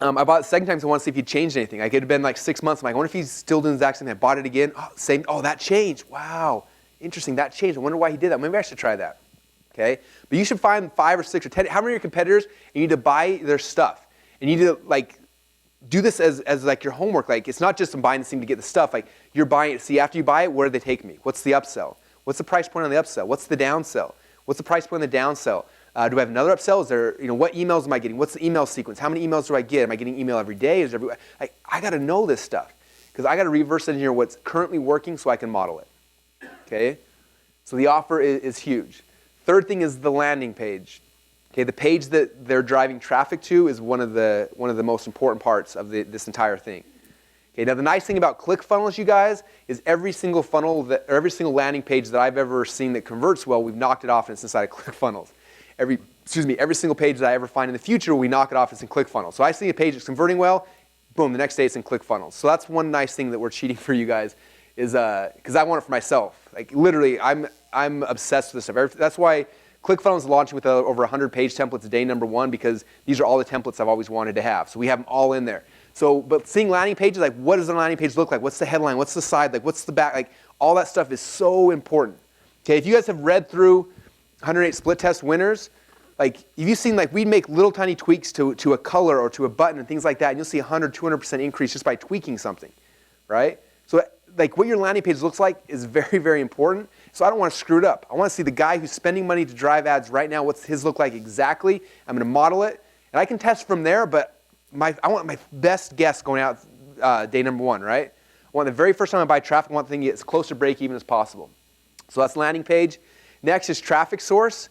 I bought it the second time because I want to see if he changed anything. Like it had been like 6 months. I'm like, I wonder if he's still doing the exact same thing. I bought it again. Oh, same. Oh, that changed. Wow, interesting. That changed. I wonder why he did that. Maybe I should try that. Okay, but you should find 5 or 6 or 10. How many of your competitors? You need to buy their stuff, and you need to like do this as like your homework. Like it's not just I'm buying this thing to get the stuff. Like you're buying it. See, after you buy it, where do they take me? What's the upsell? What's the price point on the upsell? What's the downsell? What's the price point on the downsell? Do I have another upsell? Is there, what emails am I getting? What's the email sequence? How many emails do I get? Am I getting email every day? Is every? I got to know this stuff because I got to reverse engineer what's currently working so I can model it. Okay, so the offer is huge. Third thing is the landing page. Okay, the page that they're driving traffic to is one of the most important parts of this entire thing. Okay, now the nice thing about ClickFunnels, you guys, is every single landing page that I've ever seen that converts well, we've knocked it off and it's inside of ClickFunnels. Every single page that I ever find in the future, we knock it off, it's in ClickFunnels. So I see a page that's converting well, boom, the next day it's in ClickFunnels. So that's one nice thing that we're cheating for you guys is because I want it for myself. Like literally, I'm obsessed with this stuff. That's why ClickFunnels is launching with over 100 page templates day number 1 because these are all the templates I've always wanted to have. So we have them all in there. So, but seeing landing pages, like what does a landing page look like? What's the headline? What's the side? Like what's the back? Like all that stuff is so important. Okay, if you guys have read through 108 split test winners, like if you've seen like we'd make little tiny tweaks to a color or to a button and things like that, and you'll see 100, 200% increase just by tweaking something, right? So like what your landing page looks like is very, very important. So I don't want to screw it up. I want to see the guy who's spending money to drive ads right now, what's his look like exactly. I'm going to model it, and I can test from there, but I want my best guess going out day number 1, right? I want the very first time I buy traffic, I want the thing to get as close to break even as possible. So that's landing page. Next is traffic source.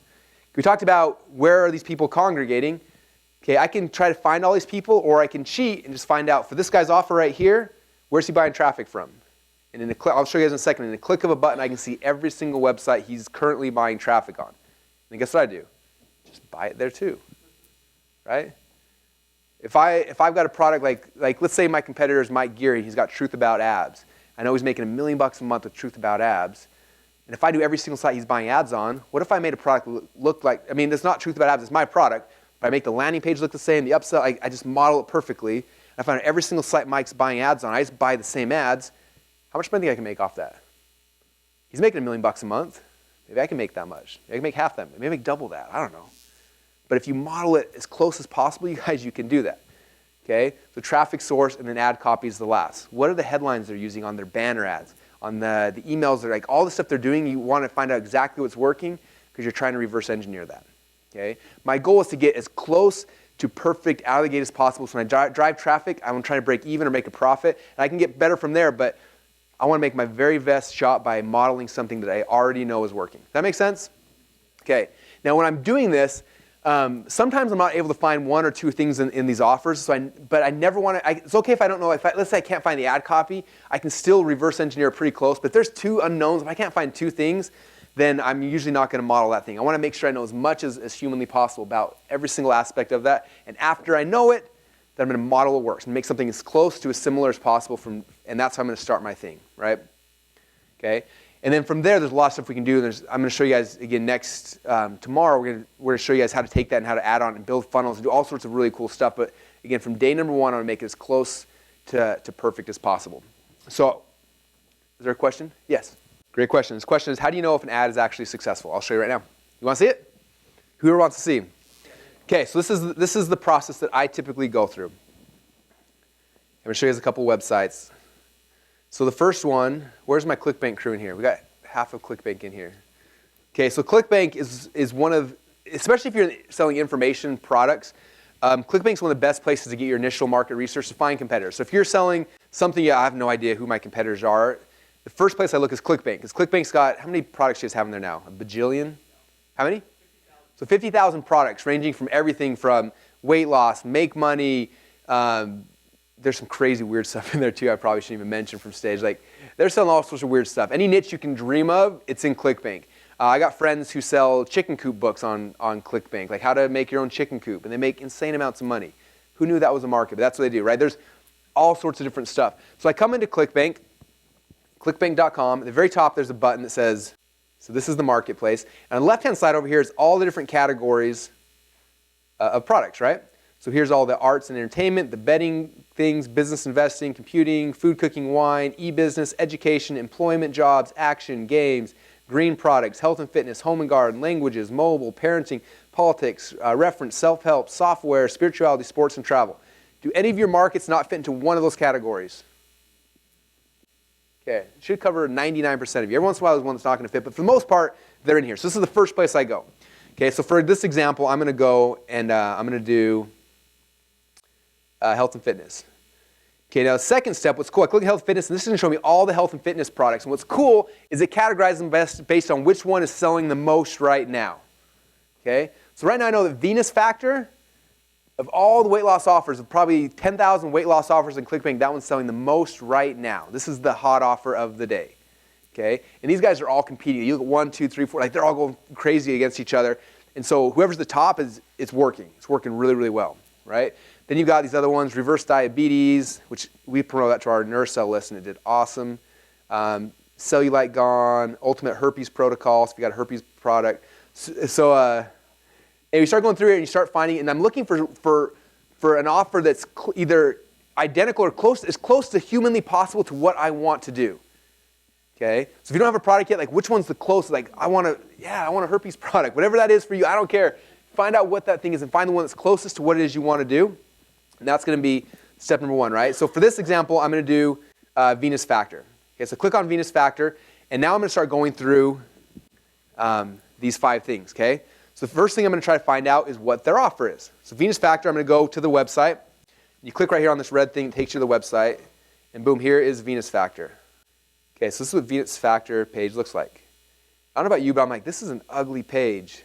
We talked about where are these people congregating. Okay, I can try to find all these people, or I can cheat and just find out for this guy's offer right here, where's he buying traffic from? And in a click, I'll show you guys in a second. In a click of a button, I can see every single website he's currently buying traffic on. And guess what I do? Just buy it there too, right? If I've got a product like let's say my competitor is Mike Geary, he's got Truth About Abs. I know he's making $1 million a month with Truth About Abs. And if I do every single site he's buying ads on, what if I made a product look like, I mean, it's not Truth About Abs, it's my product, but I make the landing page look the same, the upsell, I just model it perfectly. I find every single site Mike's buying ads on, I just buy the same ads. How much money do you think I can make off that? He's making $1 million a month. Maybe I can make that much. Maybe I can make half that. Maybe I make double that. I don't know. But if you model it as close as possible, you guys, you can do that. Okay? The traffic source and then ad copy is the last. What are the headlines they're using on their banner ads? On the emails, they're like all the stuff they're doing, you want to find out exactly what's working because you're trying to reverse engineer that. Okay? My goal is to get as close to perfect out of the gate as possible. So when I drive traffic, I'm trying to break even or make a profit. And I can get better from there, but I want to make my very best shot by modeling something that I already know is working. Does that make sense? Okay. Now when I'm doing this, sometimes I'm not able to find 1 or 2 things in these offers, but I never want to, it's okay if I don't know, let's say I can't find the ad copy, I can still reverse engineer pretty close, but if there's 2 unknowns, if I can't find 2 things, then I'm usually not going to model that thing. I want to make sure I know as much as humanly possible about every single aspect of that, and after I know it, then I'm going to model what works and make something as close to as similar as possible and that's how I'm going to start my thing, right? Okay? And then from there, there's a lot of stuff we can do. I'm going to show you guys again next tomorrow. We're going to show you guys how to take that and how to add on and build funnels and do all sorts of really cool stuff. But again, from day number 1, I want to make it as close to perfect as possible. So, is there a question? Yes. Great question. This question is, how do you know if an ad is actually successful? I'll show you right now. You want to see it? Whoever wants to see. Okay, so this is the process that I typically go through. I'm going to show you guys a couple websites. So the first one, where's my ClickBank crew in here? We got half of ClickBank in here. Okay, so ClickBank is one of, especially if you're selling information products, ClickBank's one of the best places to get your initial market research to find competitors. So if you're selling something, I have no idea who my competitors are, the first place I look is ClickBank. Because ClickBank's got, how many products do you guys have in there now? A bajillion? How many? 50,000. So 50,000 products ranging from everything from weight loss, make money, there's some crazy weird stuff in there too I probably shouldn't even mention from stage. Like they're selling all sorts of weird stuff. Any niche you can dream of, it's in ClickBank. I got friends who sell chicken coop books on ClickBank, like how to make your own chicken coop, and they make insane amounts of money. Who knew that was a market? But that's what they do, right? There's all sorts of different stuff. So I come into ClickBank, clickbank.com. At the very top, there's a button that says, so this is the marketplace. And on the left-hand side over here is all the different categories of products, right? So here's all the arts and entertainment, the betting things, business investing, computing, food, cooking, wine, e-business, education, employment, jobs, action, games, green products, health and fitness, home and garden, languages, mobile, parenting, politics, reference, self-help, software, spirituality, sports, and travel. Do any of your markets not fit into one of those categories? Okay, it should cover 99% of you. Every once in a while there's one that's not going to fit, but for the most part, they're in here. So this is the first place I go. Okay, so for this example, I'm going to go and I'm going to do health and fitness. Okay, now the second step, what's cool, I click health and fitness, and this is going to show me all the health and fitness products. And what's cool is it categorizes them based on which one is selling the most right now. Okay, so right now I know that Venus Factor, of all the weight loss offers, of probably 10,000 weight loss offers in ClickBank, that one's selling the most right now. This is the hot offer of the day. Okay, and these guys are all competing. You look at 1, 2, 3, 4, like they're all going crazy against each other. And so whoever's the top it's working. It's working really, really well, right? Then you've got these other ones, reverse diabetes, which we promote that to our nurse cell list, and it did awesome. Cellulite gone, ultimate herpes protocol, so if you got a herpes product. And you start going through it and you start finding, and I'm looking for an offer that's either identical or as close to humanly possible to what I want to do. Okay? So if you don't have a product yet, like which one's the closest? Like I want a herpes product. Whatever that is for you, I don't care. Find out what that thing is and find the one that's closest to what it is you want to do. And that's going to be step number 1, right? So for this example, I'm going to do Venus Factor. Okay, so click on Venus Factor, and now I'm going to start going through these 5 things, okay? So the first thing I'm going to try to find out is what their offer is. So Venus Factor, I'm going to go to the website. You click right here on this red thing, it takes you to the website, and boom, here is Venus Factor. Okay, so this is what Venus Factor page looks like. I don't know about you, but I'm like, this is an ugly page,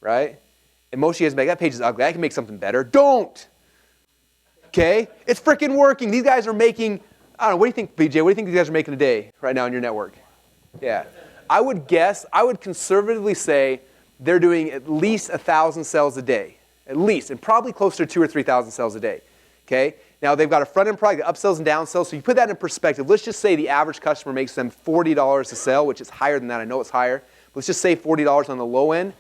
right? And most of you guys make, that page is ugly. I can make something better. Don't! Okay? It's freaking working. These guys are making, I don't know, what do you think, BJ? What do you think these guys are making a day right now in your network? Yeah. I would conservatively say they're doing at least 1,000 sales a day. At least, and probably closer to 2,000 or 3,000 sales a day. Okay? Now they've got a front-end product, upsells and downsells. So you put that in perspective. Let's just say the average customer makes them $40 a sale, which is higher than that. I know it's higher. But let's just say $40 on the low end.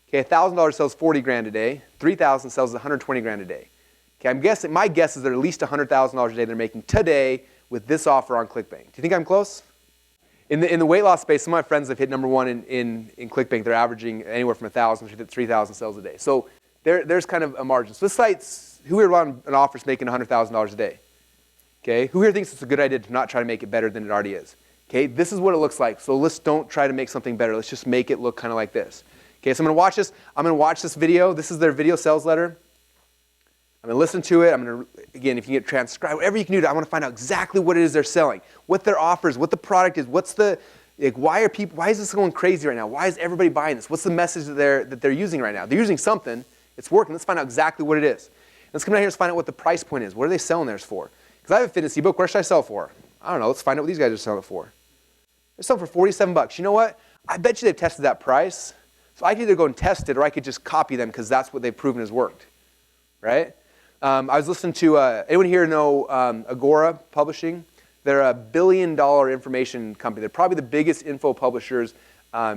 Okay, $1,000 sells 40 grand a day. 3,000 sells 120 grand a day. Okay, my guess is they're at least $100,000 a day they're making today with this offer on ClickBank. Do you think I'm close? In the weight loss space, some of my friends have hit number 1 in ClickBank. They're averaging anywhere from 1,000 to 3,000 sales a day. So there's kind of a margin. So this site's, who here on an offer is making $100,000 a day? Okay, who here thinks it's a good idea to not try to make it better than it already is? Okay, this is what it looks like. So don't try to make something better. Let's just make it look kind of like this. Okay, so I'm going to watch this. I'm going to watch this video. This is their video sales letter. I'm going to listen to it. I'm going to, again, if you can get transcribed, whatever you can do, I want to find out exactly what it is they're selling, what their offer is, what the product is, why is this going crazy right now? Why is everybody buying this? What's the message that they're using right now? They're using something. It's working. Let's find out exactly what it is. Let's come down here and find out what the price point is. What are they selling theirs for? Because I have a fitness ebook. Where should I sell for? I don't know. Let's find out what these guys are selling it for. They're selling for $47. You know what? I bet you they've tested that price. So I could either go and test it or I could just copy them because that's what they've proven has worked. Right? I was listening to, anyone here know Agora Publishing? They're a $1 billion information company. They're probably the biggest info publishers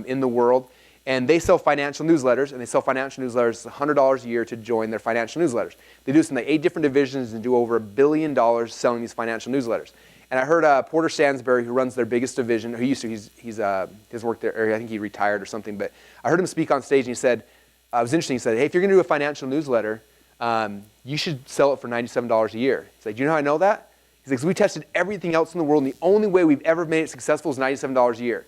in the world. And they sell financial newsletters, and they sell financial newsletters $100 a year to join their financial newsletters. They do this in like 8 different divisions and do over $1 billion selling these financial newsletters. And I heard Porter Stansberry, who runs their biggest division, who used to, he's worked there, or I think he retired or something, but I heard him speak on stage, and he said, it was interesting, he said, hey, if you're going to do a financial newsletter, you should sell it for $97 a year. He's like, do you know how I know that? He's like, 'cause we tested everything else in the world, and the only way we've ever made it successful is $97 a year.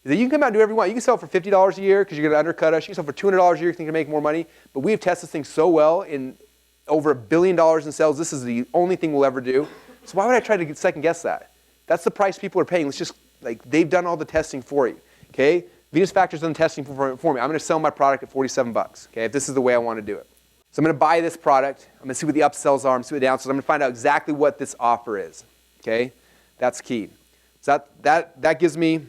He said, you can come out and do whatever you want. You can sell it for $50 a year because you're going to undercut us. You can sell it for $200 a year if you think you can make more money. But we have tested this thing so well in over $1 billion in sales. This is the only thing we'll ever do. So why would I try to second guess that? That's the price people are paying. Let's just, they've done all the testing for you. Okay? Venus Factor's done the testing for me. I'm going to sell my product at $47. Okay? If this is the way I want to do it. So I'm going to buy this product. I'm going to see what the upsells are. I'm going to see what the downsells are. I'm going to find out exactly what this offer is. Okay? That's key. So that gives me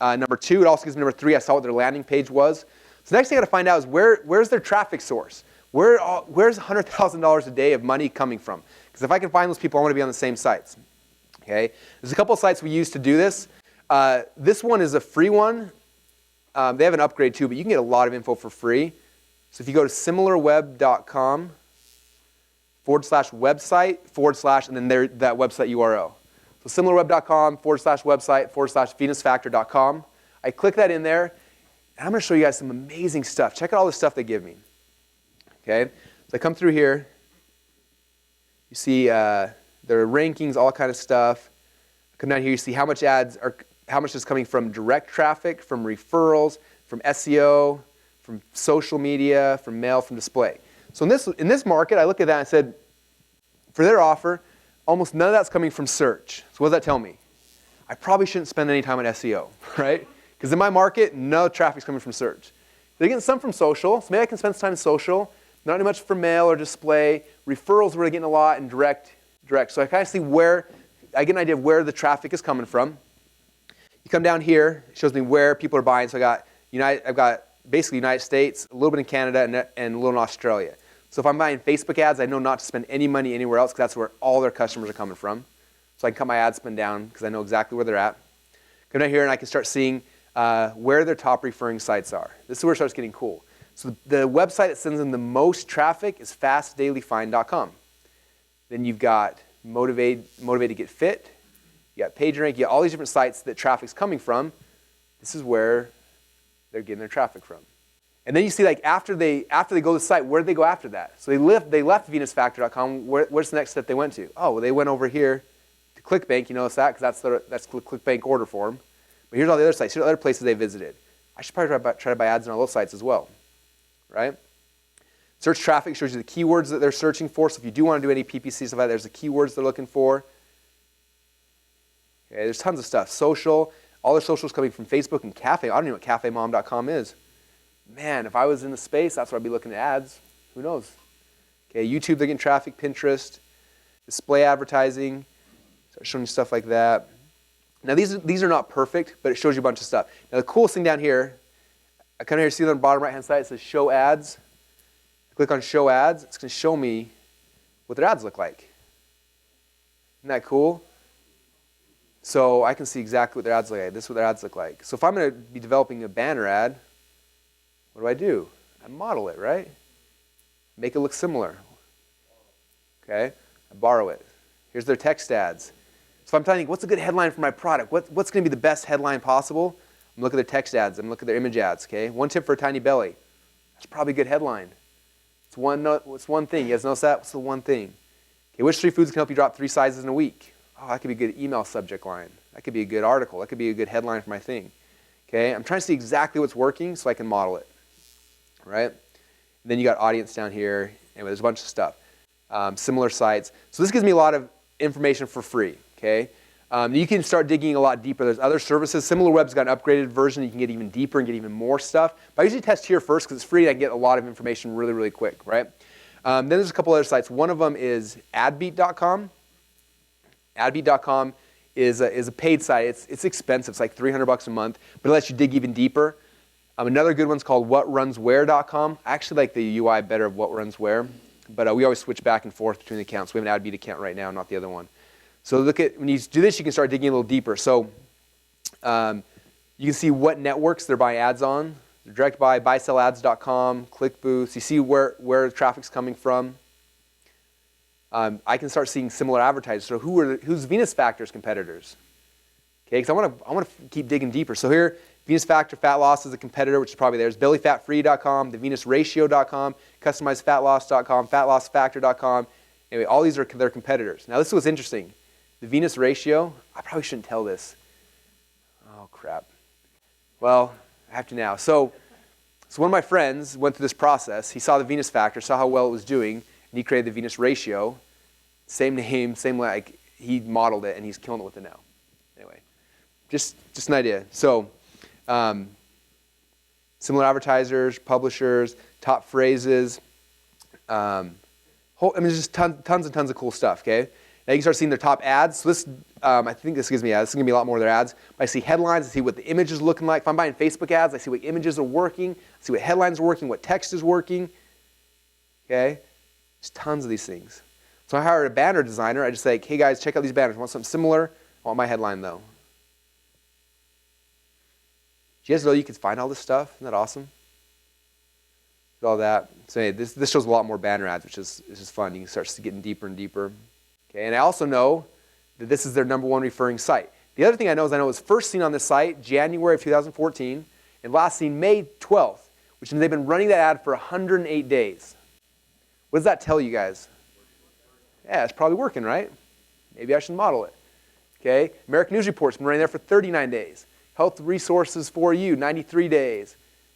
number 2. It also gives me number 3. I saw what their landing page was. So next thing I got to find out is where's their traffic source? Where's $100,000 a day of money coming from? Because if I can find those people, I want to be on the same sites. Okay? There's a couple of sites we use to do this. This one is a free one. They have an upgrade too, but you can get a lot of info for free. So if you go to similarweb.com /website / and then that website URL. So similarweb.com /website /venusfactor.com. I click that in there, and I'm going to show you guys some amazing stuff. Check out all the stuff they give me. Okay? So I come through here. You see their rankings, all kind of stuff. I come down here, you see how much is coming from direct traffic, from referrals, from SEO, from social media, from mail, from display. So in this market, I look at that and said, for their offer, almost none of that's coming from search. So what does that tell me? I probably shouldn't spend any time on SEO, right? Because in my market, no traffic's coming from search. They're getting some from social, so maybe I can spend some time in social, not much for mail or display. Referrals, we're getting a lot, and direct. So I kind of see I get an idea of where the traffic is coming from. You come down here, it shows me where people are buying. So I've got basically United States, a little bit in Canada, and a little in Australia. So if I'm buying Facebook ads, I know not to spend any money anywhere else because that's where all their customers are coming from. So I can cut my ad spend down because I know exactly where they're at. Come down here and I can start seeing where their top referring sites are. This is where it starts getting cool. So the website that sends them the most traffic is fastdailyfind.com. Then you've got Motivate to Get Fit. You got PageRank. You got all these different sites that traffic's coming from. This is where they're getting their traffic from. And then you see, like, after they go to the site, where did they go after that? So they left VenusFactor.com. Where's the next step they went to? Oh, well, they went over here to ClickBank. You notice that because that's ClickBank order form. But here's all the other sites. Here's the other places they visited. I should probably try to buy ads on all those sites as well, right? Search traffic shows you the keywords that they're searching for. So if you do want to do any PPC stuff like that, there's the keywords they're looking for. Okay, there's tons of stuff. Social, all their social is coming from Facebook and Cafe. I don't know what CafeMom.com is. Man, if I was in the space, that's where I'd be looking at ads. Who knows? Okay, YouTube, they're getting traffic. Pinterest, display advertising, start showing you stuff like that. Now, these are not perfect, but it shows you a bunch of stuff. Now, the coolest thing down here, I come here, see on the bottom right-hand side, it says Show Ads. Click on Show Ads. It's going to show me what their ads look like. Isn't that cool? So I can see exactly what their ads look like. This is what their ads look like. So if I'm going to be developing a banner ad, what do? I model it, right? Make it look similar. Okay? I borrow it. Here's their text ads. So if I'm telling you, what's a good headline for my product? What's going to be the best headline possible? I'm looking at their text ads. I'm looking at their image ads. Okay? One tip for a tiny belly. That's probably a good headline. It's one thing. You guys notice that? What's the one thing? Okay, which 3 foods can help you drop 3 sizes in a week? Oh, that could be a good email subject line. That could be a good article. That could be a good headline for my thing. Okay? I'm trying to see exactly what's working so I can model it. Right? And then you got audience down here. Anyway, there's a bunch of stuff. Similar sites. So this gives me a lot of information for free. Okay? You can start digging a lot deeper. There's other services. SimilarWeb's got an upgraded version. You can get even deeper and get even more stuff. But I usually test here first because it's free and I can get a lot of information really, really quick. Right? Then there's a couple other sites. One of them is adbeat.com. Adbeat.com is a paid site. It's expensive. It's like $300 a month, but it lets you dig even deeper. Another good one's called whatrunswhere.com. I actually like the UI better of what runs where, but we always switch back and forth between the accounts. We have an Adbeat account right now, not the other one. So when you do this, you can start digging a little deeper. So you can see what networks they're buying ads on. Direct buy, buysellads.com, ClickBoost. You see where the traffic's coming from. I can start seeing similar advertisers. So who's Venus Factor's competitors? Okay, because I want to keep digging deeper. So here, Venus Factor Fat Loss is a competitor, which is probably theirs. Bellyfatfree.com, thevenusratio.com, customizedfatloss.com, fatlossfactor.com. Anyway, all these are their competitors. Now, this is what's interesting. The Venus ratio, I probably shouldn't tell this. Oh, crap. Well, I have to now. So one of my friends went through this process. He saw the Venus Factor, saw how well it was doing, and he created the Venus ratio. Same name, same like he modeled it, and he's killing it with it now. Anyway, just an idea. So similar advertisers, publishers, top phrases. Just tons and tons of cool stuff, okay? Now you can start seeing their top ads. So this, I think this gives me ads. This is going to be a lot more of their ads. But I see headlines. I see what the image is looking like. If I'm buying Facebook ads, I see what images are working. I see what headlines are working, what text is working. Okay? There's tons of these things. So I hired a banner designer. I just say, hey guys, check out these banners. I want something similar. I want my headline though. Do you guys know you can find all this stuff? Isn't that awesome? All that. So hey, this shows a lot more banner ads, which is just fun. You can start getting deeper and deeper. Okay, and I also know that this is their #1 referring site. The other thing I know is it was first seen on this site January of 2014 and last seen May 12th, which means they've been running that ad for 108 days. What does that tell you guys? Yeah, it's probably working, right? Maybe I should model it. Okay, American News Report's been running there for 39 days. Health Resources for You, 93 days.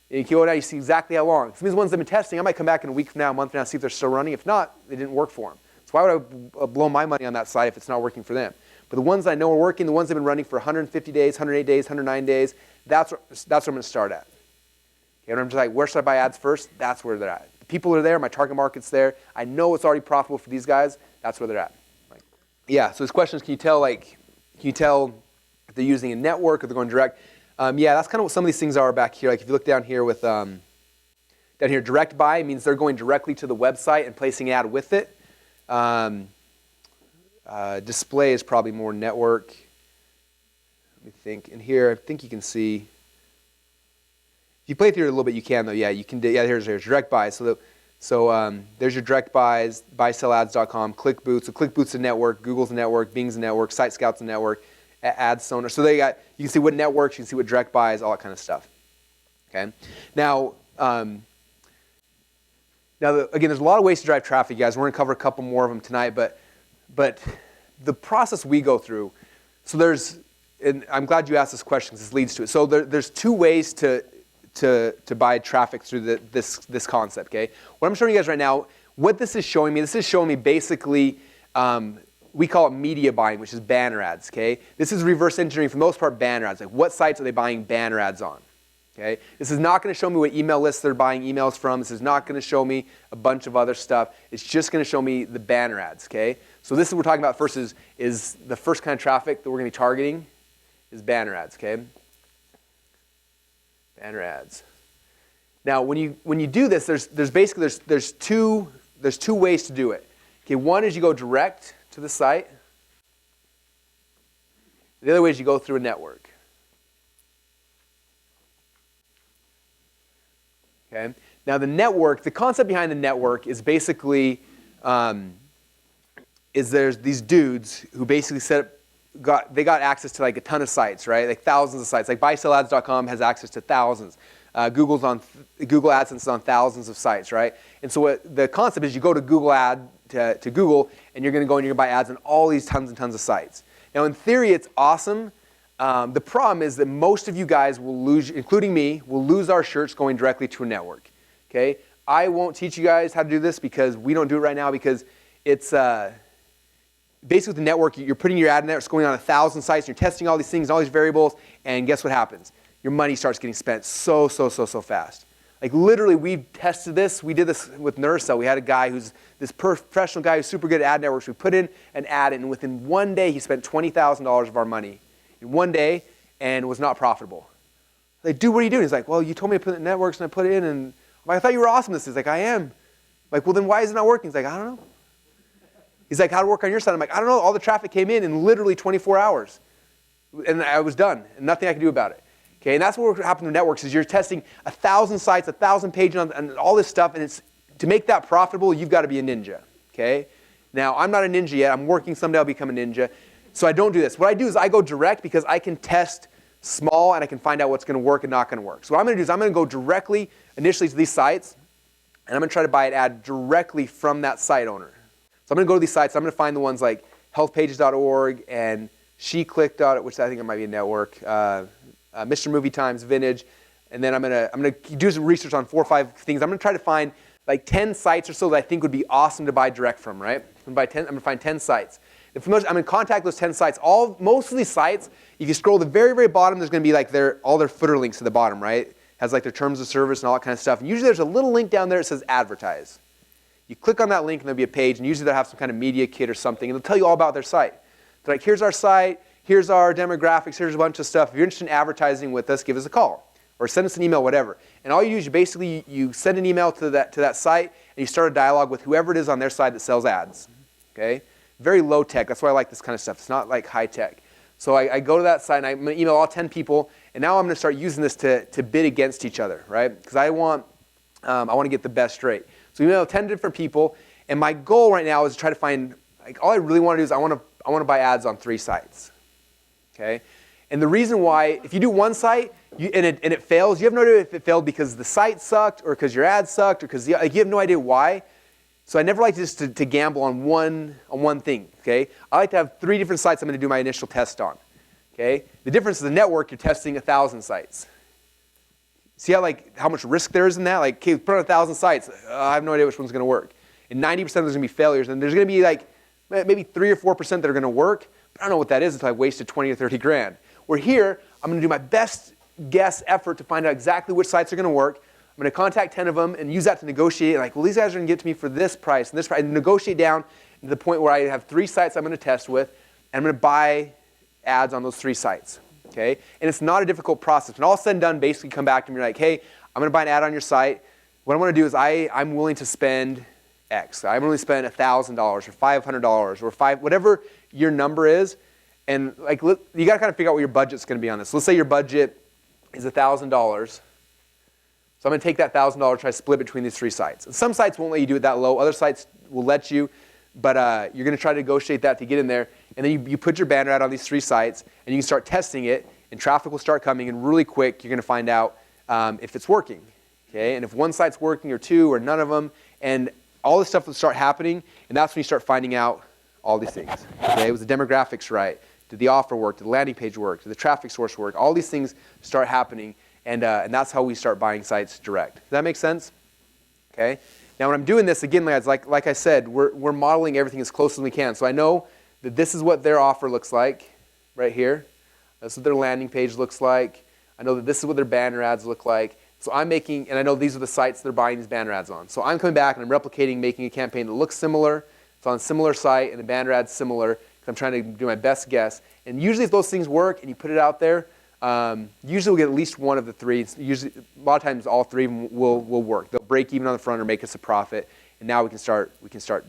And you can go now, you see exactly how long. Some of these ones they've been testing, I might come back in a week from now, a month from now, see if they're still running. If not, they didn't work for them. So why would I blow my money on that site if it's not working for them? But the ones I know are working, the ones that have been running for 150 days, 108 days, 109 days, that's where I'm going to start at. Okay, and I'm just like, where should I buy ads first? That's where they're at. The people are there, my target market's there. I know it's already profitable for these guys. That's where they're at. Like, yeah, so this question is, can you tell if they're using a network or they're going direct? Yeah, that's kind of what some of these things are back here. Like if you look down here with, down here, direct buy means they're going directly to the website and placing an ad with it. Display is probably more network. Let me think. In here, I think you can see. If you play through it a little bit, you can though. Yeah, you can. Yeah, here's direct buy. So So there's your direct buys, buyselads.com, ClickBoots. So ClickBoots is a network, Google's a network, Bing's a network, SiteScout's a network, AdSonar. So you can see what networks, you can see what direct buys, all that kind of stuff. Okay. Now, again, there's a lot of ways to drive traffic, you guys. We're going to cover a couple more of them tonight, but the process we go through, so and I'm glad you asked this question because this leads to it. So there's two ways to buy traffic through this concept, okay? What I'm showing you guys right now, what this is showing me basically, we call it media buying, which is banner ads, okay? This is reverse engineering, for the most part, banner ads. Like, what sites are they buying banner ads on? Okay? This is not going to show me what email lists they're buying emails from. This is not going to show me a bunch of other stuff. It's just going to show me the banner ads, okay? So this is what we're talking about first is the first kind of traffic that we're going to be targeting is banner ads, okay? Banner ads. Now, when you do this, there's two ways to do it. Okay, one is you go direct to the site. The other way is you go through a network. Okay. Now the concept behind the network is basically, there's these dudes who basically got access to like a ton of sites, right? Like thousands of sites. Like buyselads.com has access to thousands. Google AdSense is on thousands of sites, right? And so the concept is you go to Google to Google, and you're going to go and you're going to buy ads on all these tons and tons of sites. Now in theory, it's awesome. The problem is that most of you guys will lose, including me, will lose our shirts going directly to a network. Okay? I won't teach you guys how to do this because we don't do it right now because it's basically the network, you're putting your ad in there, it's going on 1,000 sites, and you're testing all these things, all these variables, and guess what happens? Your money starts getting spent so fast. Like literally, we tested this. We did this with Nursel. We had a guy who's this professional guy who's super good at ad networks. We put in an ad, and within one day, he spent $20,000 of our money. In one day, and was not profitable. Like, dude, what are you doing? He's like, well, you told me to put it in networks, and I put it in, and I'm like, I thought you were awesome at this. He's like, I am. I'm like, well, then why is it not working? He's like, I don't know. He's like, how to work on your side? I'm like, I don't know. All the traffic came in literally 24 hours. And I was done, and nothing I could do about it. Okay, and that's what happens with networks is you're testing 1,000 sites, 1,000 pages, and all this stuff, and to make that profitable, you've got to be a ninja. Okay? Now, I'm not a ninja yet. I'm working. Someday I'll become a ninja. So I don't do this. What I do is I go direct because I can test small and I can find out what's going to work and not going to work. So what I'm going to do is I'm going to go directly initially to these sites, and I'm going to try to buy an ad directly from that site owner. So I'm going to go to these sites. I'm going to find the ones like healthpages.org and SheClick.it, which I think it might be a network, Mr. Movie Times, Vintage, and then I'm going to do some research on 4 or 5 things. I'm going to try to find like 10 sites or so that I think would be awesome to buy direct from, right? I'm going to find 10 sites. I'm going to contact those 10 sites. Most of these sites, if you scroll to the very, very bottom, there's going to be like all their footer links to the bottom, right? Has like their terms of service and all that kind of stuff. And usually there's a little link down there that says advertise. You click on that link and there'll be a page, and usually they'll have some kind of media kit or something, and they'll tell you all about their site. They're like, here's our site, here's our demographics, here's a bunch of stuff. If you're interested in advertising with us, give us a call or send us an email, whatever. And all you do is you send an email to that site, and you start a dialogue with whoever it is on their side that sells ads. Okay? Very low tech. That's why I like this kind of stuff. It's not like high tech. So I go to that site and I'm going to email all 10 people, and now I'm going to start using this to bid against each other, right? Because I want to get the best rate. So email 10 different people, and my goal right now is to try to find, like, all I really want to do is I want to buy ads on 3 sites. Okay? And the reason why, if you do one site and it fails, you have no idea if it failed because the site sucked or because your ad sucked or because you have no idea why. So I never like just to gamble on one thing, okay? I like to have 3 different sites I'm going to do my initial test on, okay? The difference is the network, you're testing 1,000 sites. See how much risk there is in that? Like, okay, put on 1,000 sites, I have no idea which one's going to work. And 90% of there's going to be failures, and there's going to be like maybe 3 or 4% that are going to work, but I don't know what that is until I've wasted 20 or 30 grand. Where here, I'm going to do my best guess effort to find out exactly which sites are going to work. I'm going to contact 10 of them and use that to negotiate. Like, well, these guys are going to get to me for this price and this price. And negotiate down to the point where I have 3 sites I'm going to test with, and I'm going to buy ads on those 3 sites. Okay? And it's not a difficult process. When all said and done, basically come back to me like, hey, I'm going to buy an ad on your site. What I want to do is I'm willing to spend X. I'm willing to spend $1,000 or $500 or whatever your number is. And like, you got to kind of figure out what your budget's going to be on this. So let's say your budget is $1,000. So I'm going to take that $1,000, try to split between these 3 sites. And some sites won't let you do it that low. Other sites will let you, but you're going to try to negotiate that to get in there. And then you put your banner ad on these 3 sites, and you can start testing it, and traffic will start coming. And really quick, you're going to find out if it's working. Okay? And if one site's working, or 2, or none of them, and all this stuff will start happening, and that's when you start finding out all these things. Okay? Was the demographics right? Did the offer work? Did the landing page work? Did the traffic source work? All these things start happening. And that's how we start buying sites direct. Does that make sense? Okay. Now when I'm doing this, again, like I said, we're modeling everything as close as we can. So I know that this is what their offer looks like right here. That's what their landing page looks like. I know that this is what their banner ads look like. So I'm making, and I know these are the sites they're buying these banner ads on. So I'm coming back and I'm replicating, making a campaign that looks similar. It's on a similar site and the banner ad's similar because I'm trying to do my best guess. And usually if those things work and you put it out there, usually we'll get at least one of the 3. Usually, a lot of times all 3 of them will work. They'll break even on the front or make us a profit. And now we can start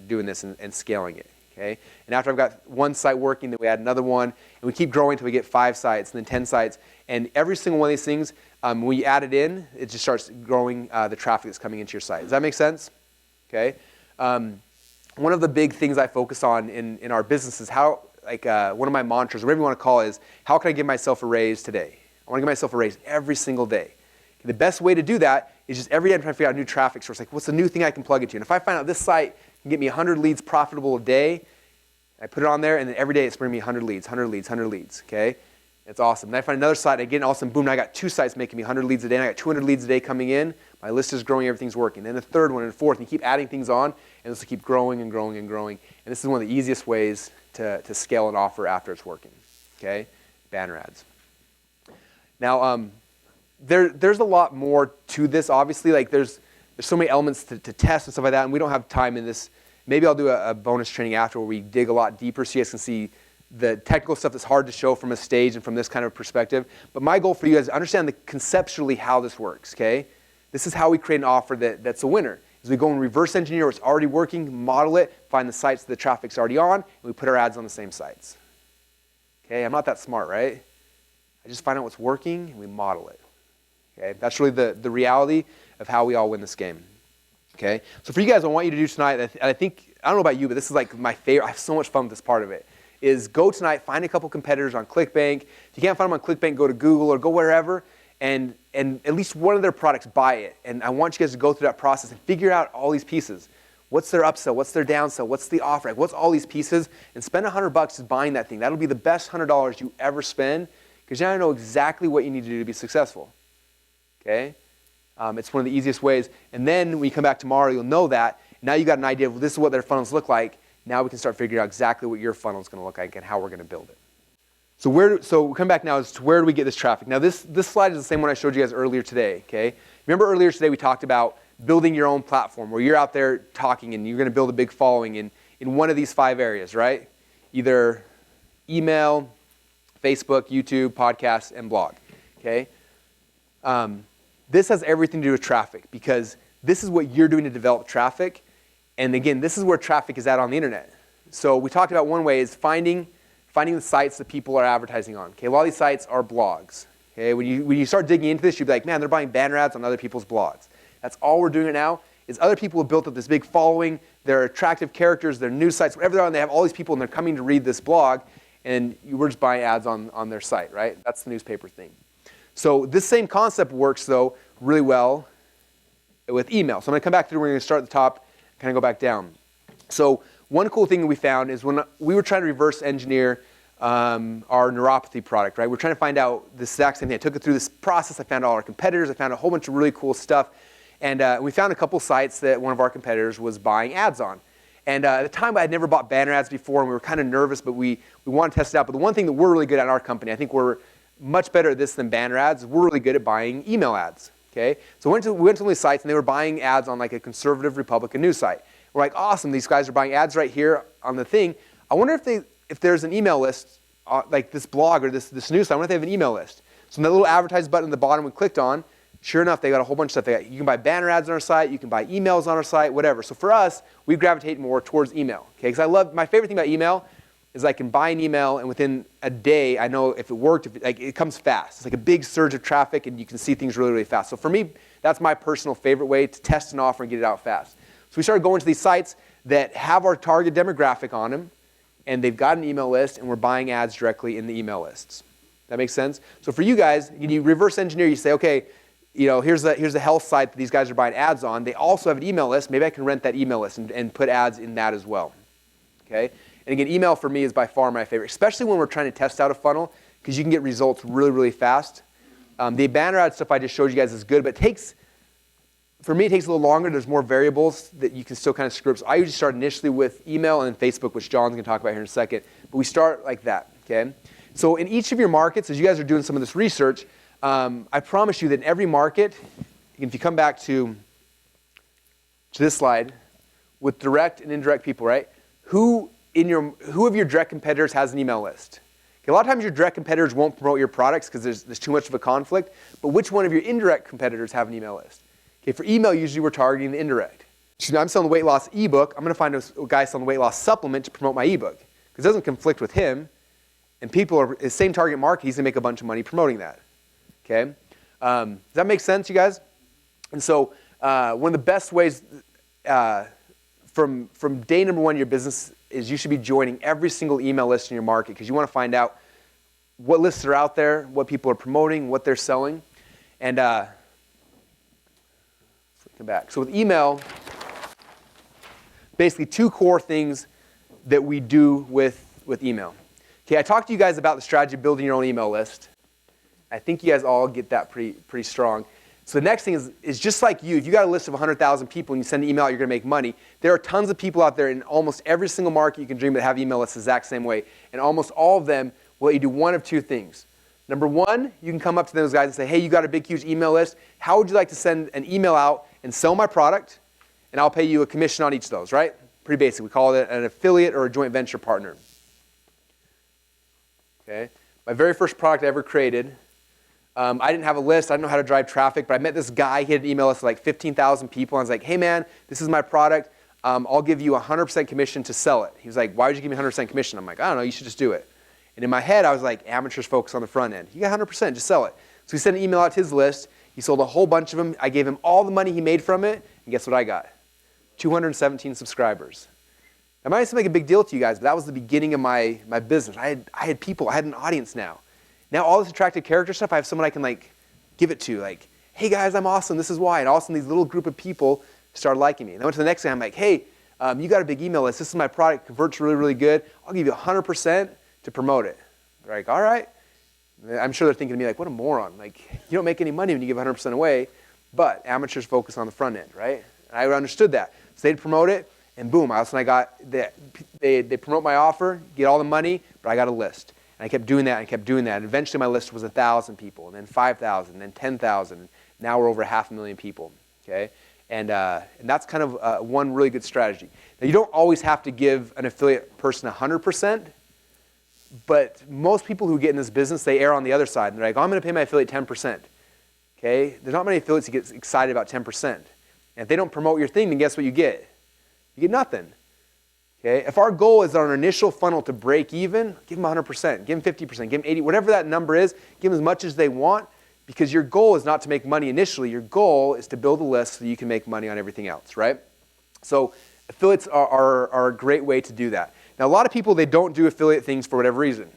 doing this and scaling it. Okay? And after I've got one site working, then we add another one. And we keep growing until we get 5 sites and then 10 sites. And every single one of these things, when you add it in, it just starts growing the traffic that's coming into your site. Does that make sense? Okay? One of the big things I focus on in our business is how, one of my mantras, whatever you want to call it, is how can I give myself a raise today? I want to give myself a raise every single day. And the best way to do that is just every day I'm trying to figure out a new traffic source. Like, what's the new thing I can plug into? And if I find out this site can get me 100 leads profitable a day, I put it on there, and then every day it's bringing me 100 leads, 100 leads, 100 leads, okay? It's awesome. Then I find another site, again, all of a sudden, boom, now I got 2 sites making me 100 leads a day, and I got 200 leads a day coming in. My list is growing, everything's working. Then the third one and the fourth, and you keep adding things on, and this will keep growing and growing and growing. And this is one of the easiest ways to scale an offer after it's working, okay? Banner ads. Now, there's a lot more to this, obviously. Like, there's so many elements to test and stuff like that, and we don't have time in this. Maybe I'll do a bonus training after where we dig a lot deeper so you guys can see the technical stuff that's hard to show from a stage and from this kind of perspective. But my goal for you guys is to understand conceptually how this works, okay? This is how we create an offer that's a winner. Is we go and reverse engineer what's already working, model it, find the sites that the traffic's already on, and we put our ads on the same sites. Okay, I'm not that smart, right? I just find out what's working and we model it. Okay, that's really the reality of how we all win this game. Okay, so for you guys, I want you to do tonight, I think, I don't know about you, but this is like my favorite, I have so much fun with this part of it, is go tonight, find a couple competitors on ClickBank. If you can't find them on ClickBank, go to Google or go wherever, and at least one of their products, buy it. And I want you guys to go through that process and figure out all these pieces. What's their upsell? What's their downsell? What's the offer? Like, what's all these pieces? And spend $100 just buying that thing. That'll be the best $100 you ever spend because now you know exactly what you need to do to be successful. Okay? It's one of the easiest ways. And then when you come back tomorrow, you'll know that. Now you've got an idea of, well, this is what their funnels look like. Now we can start figuring out exactly what your funnel is going to look like and how we're going to build it. So we come back now as to where do we get this traffic. Now this slide is the same one I showed you guys earlier today. Okay? Remember earlier today we talked about building your own platform where you're out there talking and you're going to build a big following in one of these 5 areas, right? Either email, Facebook, YouTube, podcasts, and blog. Okay? This has everything to do with traffic because this is what you're doing to develop traffic. And again, this is where traffic is at on the internet. So we talked about one way is finding the sites that people are advertising on. Okay? A lot of these sites are blogs. Okay? When you start digging into this, you'll be like, man, they're buying banner ads on other people's blogs. That's all we're doing right now is other people have built up this big following. They're attractive characters, they're news sites, whatever they're on, they have all these people and they're coming to read this blog and we're just buying ads on their site, right? That's the newspaper thing. So this same concept works though really well with email. So I'm going to come back through, we're going to start at the top, kind of go back down. So one cool thing that we found is when we were trying to reverse engineer our neuropathy product, right? We're trying to find out the exact same thing. I took it through this process. I found all our competitors. I found a whole bunch of really cool stuff. And we found a couple sites that one of our competitors was buying ads on. And at the time, I had never bought banner ads before, and we were kind of nervous, but we wanted to test it out. But the one thing that we're really good at in our company, I think we're much better at this than banner ads, we're really good at buying email ads. Okay? So we went to one of these sites, and they were buying ads on like a conservative Republican news site. We're like, awesome, these guys are buying ads right here on the thing. I wonder if there's an email list, like this blog or this news site, I wonder if they have an email list. So that little advertise button at the bottom we clicked on, sure enough, they got a whole bunch of stuff. You can buy banner ads on our site, you can buy emails on our site, whatever. So for us, we gravitate more towards email. Okay? Because my favorite thing about email is I can buy an email, and within a day, I know if it worked, it comes fast. It's like a big surge of traffic, and you can see things really, really fast. So for me, that's my personal favorite way to test an offer and get it out fast. So we started going to these sites that have our target demographic on them, and they've got an email list, and we're buying ads directly in the email lists. That makes sense? So for you guys, you reverse engineer. You say, okay, here's a health site that these guys are buying ads on. They also have an email list. Maybe I can rent that email list and put ads in that as well. Okay? And again, email for me is by far my favorite, especially when we're trying to test out a funnel, because you can get results really, really fast. The banner ad stuff I just showed you guys is good, but for me, it takes a little longer. There's more variables that you can still kind of screw up. So I usually start initially with email and then Facebook, which John's going to talk about here in a second. But we start like that, okay? So in each of your markets, as you guys are doing some of this research, I promise you that in every market, if you come back to this slide, with direct and indirect people, right? Who of your direct competitors has an email list? Okay, a lot of times your direct competitors won't promote your products because there's too much of a conflict, but which one of your indirect competitors have an email list? Okay, for email, usually we're targeting the indirect. So I'm selling the weight loss ebook. I'm going to find a guy selling the weight loss supplement to promote my ebook because it doesn't conflict with him, and people are the same target market. He's going to make a bunch of money promoting that. Okay, does that make sense, you guys? And so one of the best ways from day number one of your business is you should be joining every single email list in your market because you want to find out what lists are out there, what people are promoting, what they're selling, and back. So with email, basically two core things that we do with email. Okay, I talked to you guys about the strategy of building your own email list. I think you guys all get that pretty strong. So the next thing is just like you, if you got a list of 100,000 people and you send an email out, you're going to make money. There are tons of people out there in almost every single market you can dream that have email lists the exact same way. And almost all of them will let you do one of two things. Number one, you can come up to those guys and say, hey, you got a big, huge email list. How would you like to send an email out and sell my product, and I'll pay you a commission on each of those, right? Pretty basic. We call it an affiliate or a joint venture partner. Okay. My very first product I ever created, I didn't have a list. I didn't know how to drive traffic, but I met this guy. He had an email list of like 15,000 people. I was like, hey, man, this is my product. I'll give you 100% commission to sell it. He was like, why would you give me 100% commission? I'm like, I don't know. You should just do it. And in my head, I was like, amateurs focus on the front end. You got 100%, just sell it. So he sent an email out to his list. He sold a whole bunch of them. I gave him all the money he made from it, and guess what I got? 217 subscribers. That might seem like a big deal to you guys, but that was the beginning of my business. I had people. I had an audience now. Now all this attractive character stuff, I have someone I can give it to. Like, hey guys, I'm awesome. This is why. And all of a sudden, these little group of people started liking me. And I went to the next guy. I'm like, hey, you got a big email list. This is my product. Converts really, really good. I'll give you 100% to promote it. They're like, all right. I'm sure they're thinking to me like, what a moron. Like, you don't make any money when you give 100% away, but amateurs focus on the front end, right? And I understood that. So they'd promote it, and boom, all of a sudden I got, they promote my offer, get all the money, but I got a list. And I kept doing that and kept doing that. And eventually my list was 1,000 people, and then 5,000, and then 10,000. And now we're over 500,000 people, okay? And that's kind of one really good strategy. Now, you don't always have to give an affiliate person 100%, but most people who get in this business, they err on the other side. They're like, oh, I'm going to pay my affiliate 10%. Okay? There's not many affiliates who get excited about 10%. And if they don't promote your thing, then guess what you get? You get nothing. Okay? If our goal is on our initial funnel to break even, give them 100%, give them 50%, give them 80%, whatever that number is, give them as much as they want, because your goal is not to make money initially. Your goal is to build a list so you can make money on everything else, right? So affiliates are a great way to do that. Now, a lot of people, they don't do affiliate things for whatever reason,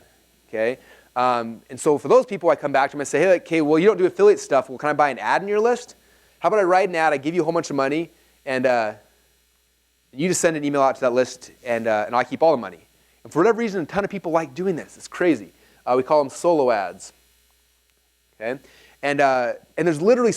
okay? And so for those people, I come back to them and say, hey, okay, well, you don't do affiliate stuff. Well, can I buy an ad in your list? How about I write an ad, I give you a whole bunch of money, and you just send an email out to that list, and I keep all the money. And for whatever reason, a ton of people like doing this. It's crazy. We call them solo ads, okay? And there's literally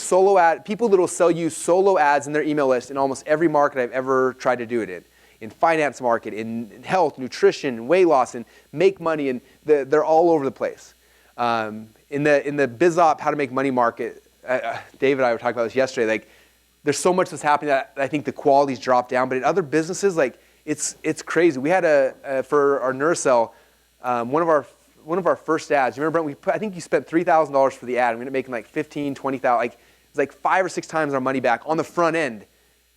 people that will sell you solo ads in their email list in almost every market I've ever tried to do it in finance market, in health, nutrition, weight loss, and make money, and they're all over the place. In the BizOp, how to make money market, Dave and I were talking about this yesterday. Like, there's so much that's happening that I think the quality's dropped down. But in other businesses, like it's crazy. We had for our Nursel, one of our first ads. You remember, Brent? I think you spent $3,000 for the ad. We ended up making like 15, 20,000. Like it's like 5 or 6 times our money back on the front end.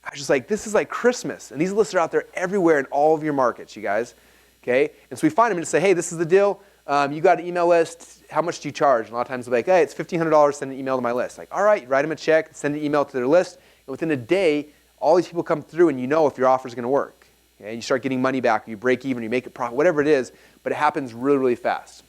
I was just like, this is like Christmas. And these lists are out there everywhere in all of your markets, you guys. okay? And so we find them and say, hey, this is the deal. You got an email list. How much do you charge? And a lot of times they'll be like, hey, it's $1,500, send an email to my list. Like, all right, write them a check, send an email to their list. And within a day, all these people come through and you know if your offer is going to work. Okay? You start getting money back, or you break even, or you make a profit, whatever it is, but it happens really, really fast.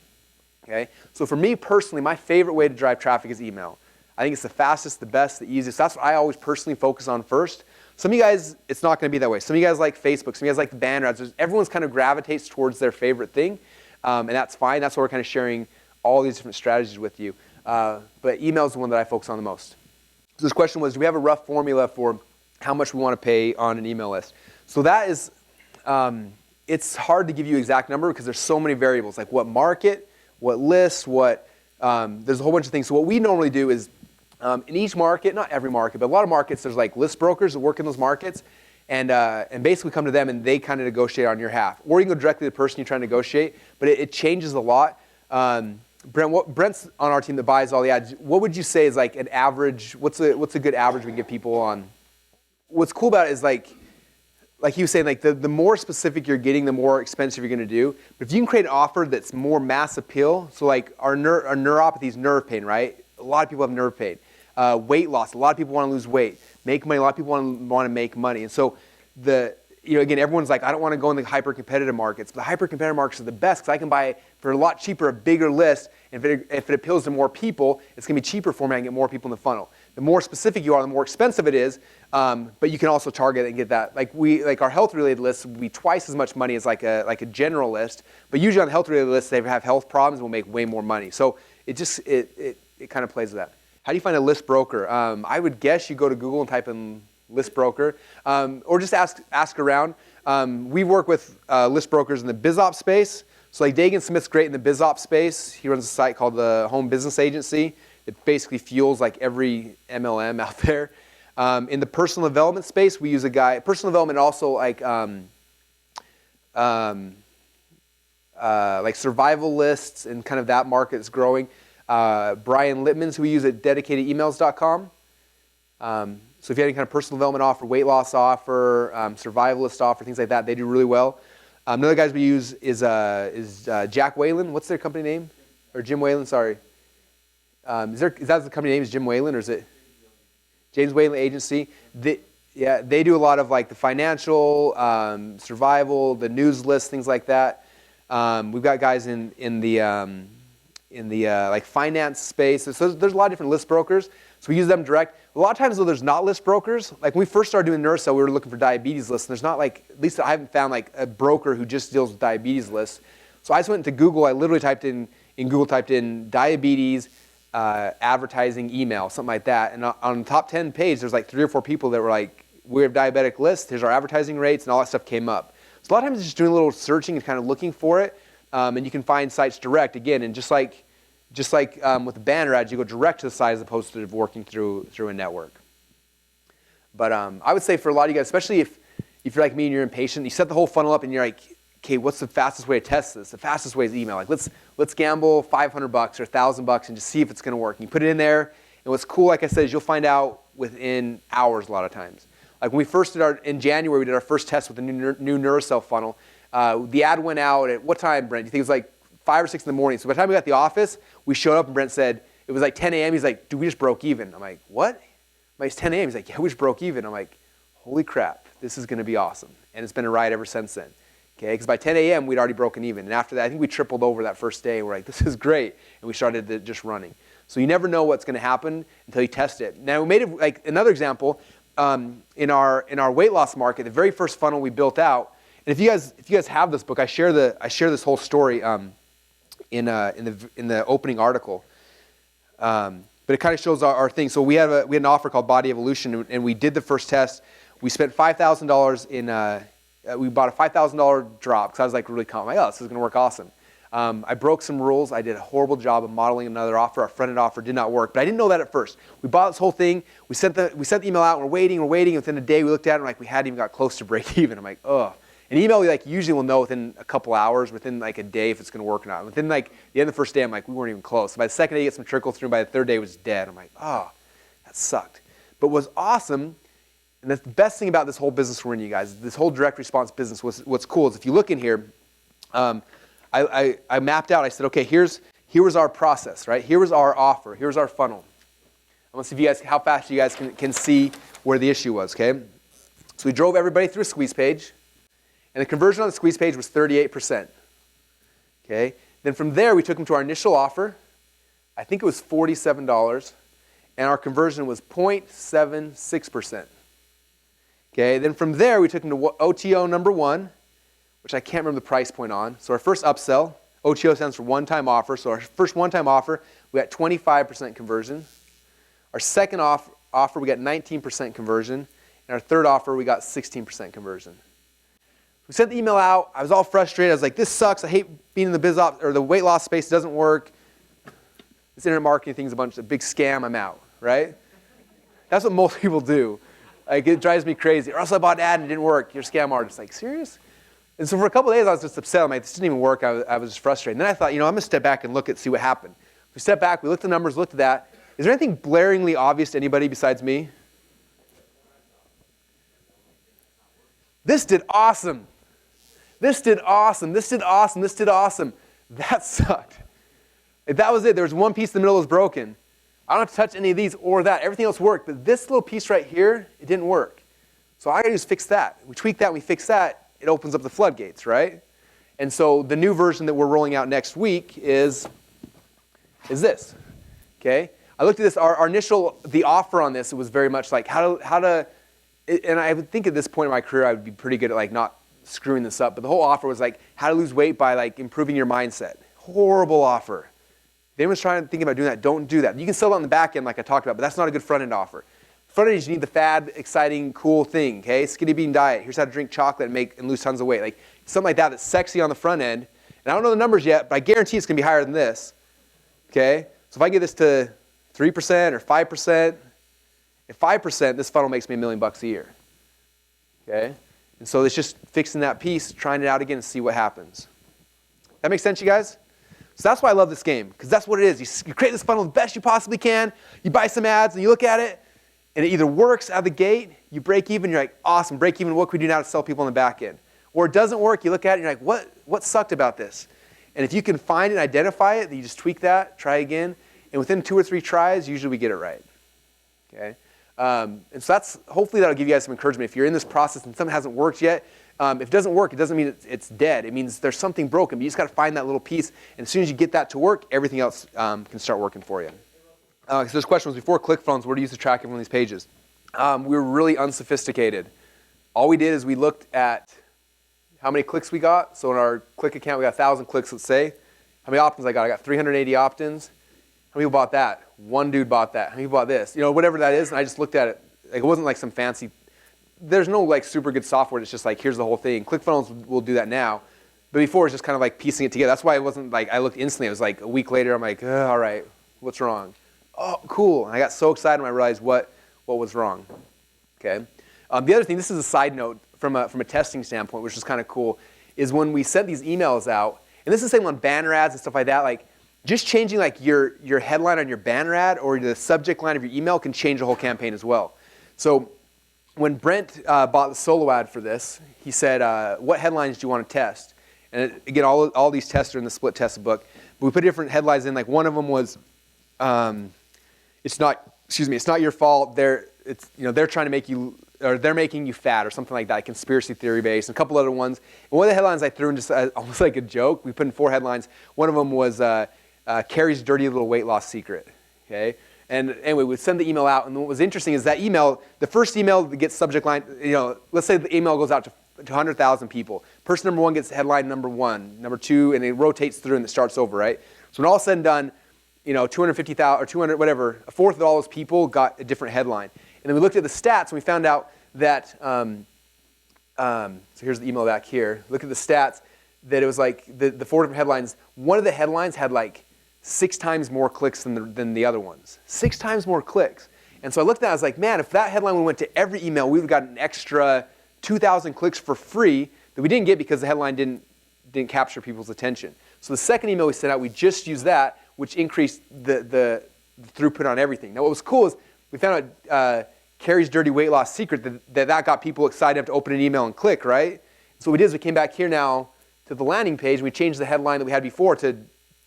Okay? So for me personally, my favorite way to drive traffic is email. I think it's the fastest, the best, the easiest. That's what I always personally focus on first. Some of you guys, it's not going to be that way. Some of you guys like Facebook. Some of you guys like the banner ads. Everyone's kind of gravitates towards their favorite thing, and that's fine. That's why we're kind of sharing all these different strategies with you. But email is the one that I focus on the most. So this question was, do we have a rough formula for how much we want to pay on an email list? So that is, it's hard to give you an exact number because there's so many variables, like what market, what list, there's a whole bunch of things. So what we normally do is, in each market, not every market, but a lot of markets, there's like list brokers that work in those markets, and basically come to them and they kind of negotiate on your half. Or you can go directly to the person you're trying to negotiate, but it changes a lot. Brent's on our team that buys all the ads. What would you say is like an average, what's a good average we can give people on? What's cool about it is like he was saying, like the more specific you're getting, the more expensive you're going to do. But if you can create an offer that's more mass appeal, so like our neuropathy is nerve pain, right? A lot of people have nerve pain. Weight loss, a lot of people want to lose weight. Make money, a lot of people want to make money. And so again, everyone's like, I don't want to go in the hyper-competitive markets. But the hyper-competitive markets are the best because I can buy for a lot cheaper a bigger list. And if it appeals to more people, it's going to be cheaper for me. I can get more people in the funnel. The more specific you are, the more expensive it is. But you can also target and get that. Like our health-related lists will be twice as much money as like a general list. But usually on the health-related lists, they have health problems and will make way more money. So it kind of plays with that. How do you find a list broker? I would guess you go to Google and type in list broker, or just ask around. We work with list brokers in the BizOps space. So like Dagan Smith's great in the BizOps space. He runs a site called the Home Business Agency. It basically fuels like every MLM out there. In the personal development space, we use a guy. Personal development also like survival lists and kind of that market is growing. Brian Littman's, who we use at dedicatedemails.com. So if you have any kind of personal development offer, weight loss offer, survivalist offer, things like that, they do really well. Another guys we use is Jack Whalen. What's their company name? Or Jim Whalen, sorry. Is that the company name is Jim Whalen, or is it James Whalen Agency? They do a lot of like the financial, survival, the news list, things like that. We've got guys in the like finance space. So there's a lot of different list brokers. So we use them direct. A lot of times though, there's not list brokers. Like when we first started doing NeuroCell, we were looking for diabetes lists. And there's not like, at least I haven't found like a broker who just deals with diabetes lists. So I just went into Google. I literally typed in diabetes, advertising, email, something like that. And on the top 10 page, there's like 3 or 4 people that were like, we have diabetic lists. Here's our advertising rates, and all that stuff came up. So a lot of times it's just doing a little searching and kind of looking for it. And you can find sites direct again, and just like with the banner ads, you go direct to the site as opposed to working through a network. But I would say for a lot of you guys, especially if you're like me and you're impatient, you set the whole funnel up and you're like, okay, what's the fastest way to test this? The fastest way is email. Like let's gamble $500 or $1,000 and just see if it's going to work. And you put it in there, and what's cool, like I said, is you'll find out within hours a lot of times. Like when we first in January, we did our first test with the new NeuroCell funnel. The ad went out at what time, Brent? Do you think it was like 5 or 6 in the morning? So by the time we got to the office, we showed up and Brent said, it was like 10 a.m. He's like, dude, we just broke even. I'm like, what? I'm like, it's 10 a.m. He's like, yeah, we just broke even. I'm like, holy crap, this is going to be awesome. And it's been a ride ever since then. Okay, because by 10 a.m. we'd already broken even. And after that, I think we tripled over that first day. We're like, this is great. And we started just running. So you never know what's going to happen until you test it. Now we made it like another example in our weight loss market. The very first funnel we built out. And if you guys have this book, I share this whole story in the opening article. But it kind of shows our thing. So we had an offer called Body Evolution, and we did the first test. We spent $5,000 in. We bought a $5,000 drop because I was like really confident. Like, oh, this is going to work awesome. I broke some rules. I did a horrible job of modeling another offer. Our front-end offer did not work, but I didn't know that at first. We bought this whole thing. We sent the email out. We're waiting. Within a day, we looked at it. And like we hadn't even got close to break even. I'm like, oh. An email we like usually will know within a couple hours, within like a day if it's going to work or not. Within like the end of the first day, I'm like, we weren't even close. So by the second day, you get some trickle through. By the third day, it was dead. I'm like, oh, that sucked. But what's awesome, and that's the best thing about this whole business we're in, you guys, this whole direct response business, what's cool is if you look in here, I mapped out, I said, okay, here was our process, right? Here was our offer. Here's our funnel. I want to see if you guys, how fast you guys can see where the issue was, okay? So we drove everybody through a squeeze page, and the conversion on the squeeze page was 38%, okay? Then from there, we took them to our initial offer. I think it was $47, and our conversion was 0.76%. Okay, then from there, we took them to OTO number 1, which I can't remember the price point on. So our first upsell, OTO stands for one-time offer. So our first one-time offer, we got 25% conversion. Our second offer, we got 19% conversion. And our third offer, we got 16% conversion. We sent the email out. I was all frustrated. I was like, this sucks. I hate being in the biz ops or the weight loss space. It doesn't work. This internet marketing thing's a big scam. I'm out, right? That's what most people do. Like, it drives me crazy. Russell, I bought an ad and it didn't work. You're a scam artist. Like, serious? And so for a couple of days, I was just upset. I'm like, this didn't even work. I was just frustrated. And then I thought, I'm going to step back and see what happened. We stepped back. We looked at the numbers, looked at that. Is there anything blaringly obvious to anybody besides me? This did awesome. This did awesome. This did awesome. This did awesome. That sucked. If that was it, there was one piece in the middle that was broken. I don't have to touch any of these or that. Everything else worked. But this little piece right here, it didn't work. So all I got to do is fix that. We tweak that, we fix that, it opens up the floodgates, right? And so the new version that we're rolling out next week is this, okay? I looked at this, our initial, the offer on this, it was very much like how to, and I would think at this point in my career, I would be pretty good at like not screwing this up, but the whole offer was like how to lose weight by like improving your mindset. Horrible offer. If anyone's trying to think about doing that, don't do that. You can sell it on the back end like I talked about, but that's not a good front end offer. Front end is you need the fad, exciting, cool thing, okay? Skinny bean diet. Here's how to drink chocolate and lose tons of weight. Like something like that that's sexy on the front end. And I don't know the numbers yet, but I guarantee it's going to be higher than this, okay? So if I get this to 3% or 5%, at 5%, this funnel makes me $1 million a year, okay? And so it's just fixing that piece, trying it out again and see what happens. That makes sense, you guys? So that's why I love this game, because that's what it is. You create this funnel the best you possibly can. You buy some ads, and you look at it, and it either works out of the gate, you break even, you're like, awesome, break even, what can we do now to sell people on the back end? Or it doesn't work, you look at it, and you're like, what sucked about this? And if you can find and identify it, then you just tweak that, try again, and within 2 or 3 tries, usually we get it right, okay? And so hopefully that'll give you guys some encouragement. If you're in this process and something hasn't worked yet, if it doesn't work, it doesn't mean it's dead. It means there's something broken, but you just got to find that little piece, and as soon as you get that to work, everything else can start working for you. So this question was, before ClickFunnels, what do you use to track every one of these pages? We were really unsophisticated. All we did is we looked at how many clicks we got. So in our click account, we got 1,000 clicks, let's say. How many opt-ins I got? I got 380 opt-ins. How many people bought that? One dude bought that. How many people bought this? Whatever that is, and I just looked at it. Like, it wasn't like some fancy, there's no like super good software that's just like, here's the whole thing. ClickFunnels will do that now. But before, it's just kind of like piecing it together. That's why it wasn't like, I looked instantly. It was like a week later, I'm like, all right, what's wrong? Oh, cool. And I got so excited when I realized what was wrong, okay? The other thing, this is a side note from a testing standpoint, which is kind of cool, is when we sent these emails out, and this is the same on banner ads and stuff like that, like just changing like your headline on your banner ad or the subject line of your email can change the whole campaign as well. So when Brent bought the solo ad for this, he said, what headlines do you want to test? And again, all these tests are in the split test book, but we put different headlines in. Like one of them was, it's not your fault. They're trying to make you, or they're making you fat, or something like that, conspiracy theory based, and a couple other ones. And one of the headlines I threw in just almost like a joke. We put in 4 headlines. One of them was Carrie's dirty little weight loss secret. Okay. And anyway, we'd send the email out, and what was interesting is that email, the first email that gets subject line, let's say the email goes out to 100,000 people. Person number 1 gets headline number 1, number 2, and it rotates through and it starts over, right? So when all said and done, 250,000 or 200, whatever, a fourth of all those people got a different headline. And then we looked at the stats, and we found out that, so here's the email back here. Look at the stats, that it was like the 4 different headlines. One of the headlines had like 6 times more clicks than the other ones. 6 times more clicks. And so I looked at that, I was like, man, if that headline went to every email, we would have got an extra 2,000 clicks for free that we didn't get because the headline didn't capture people's attention. So the second email we sent out, we just used that, which increased the throughput on everything. Now what was cool is we found out Carrie's dirty weight loss secret, that got people excited enough to open an email and click, right? So what we did is we came back here now to the landing page. We changed the headline that we had before to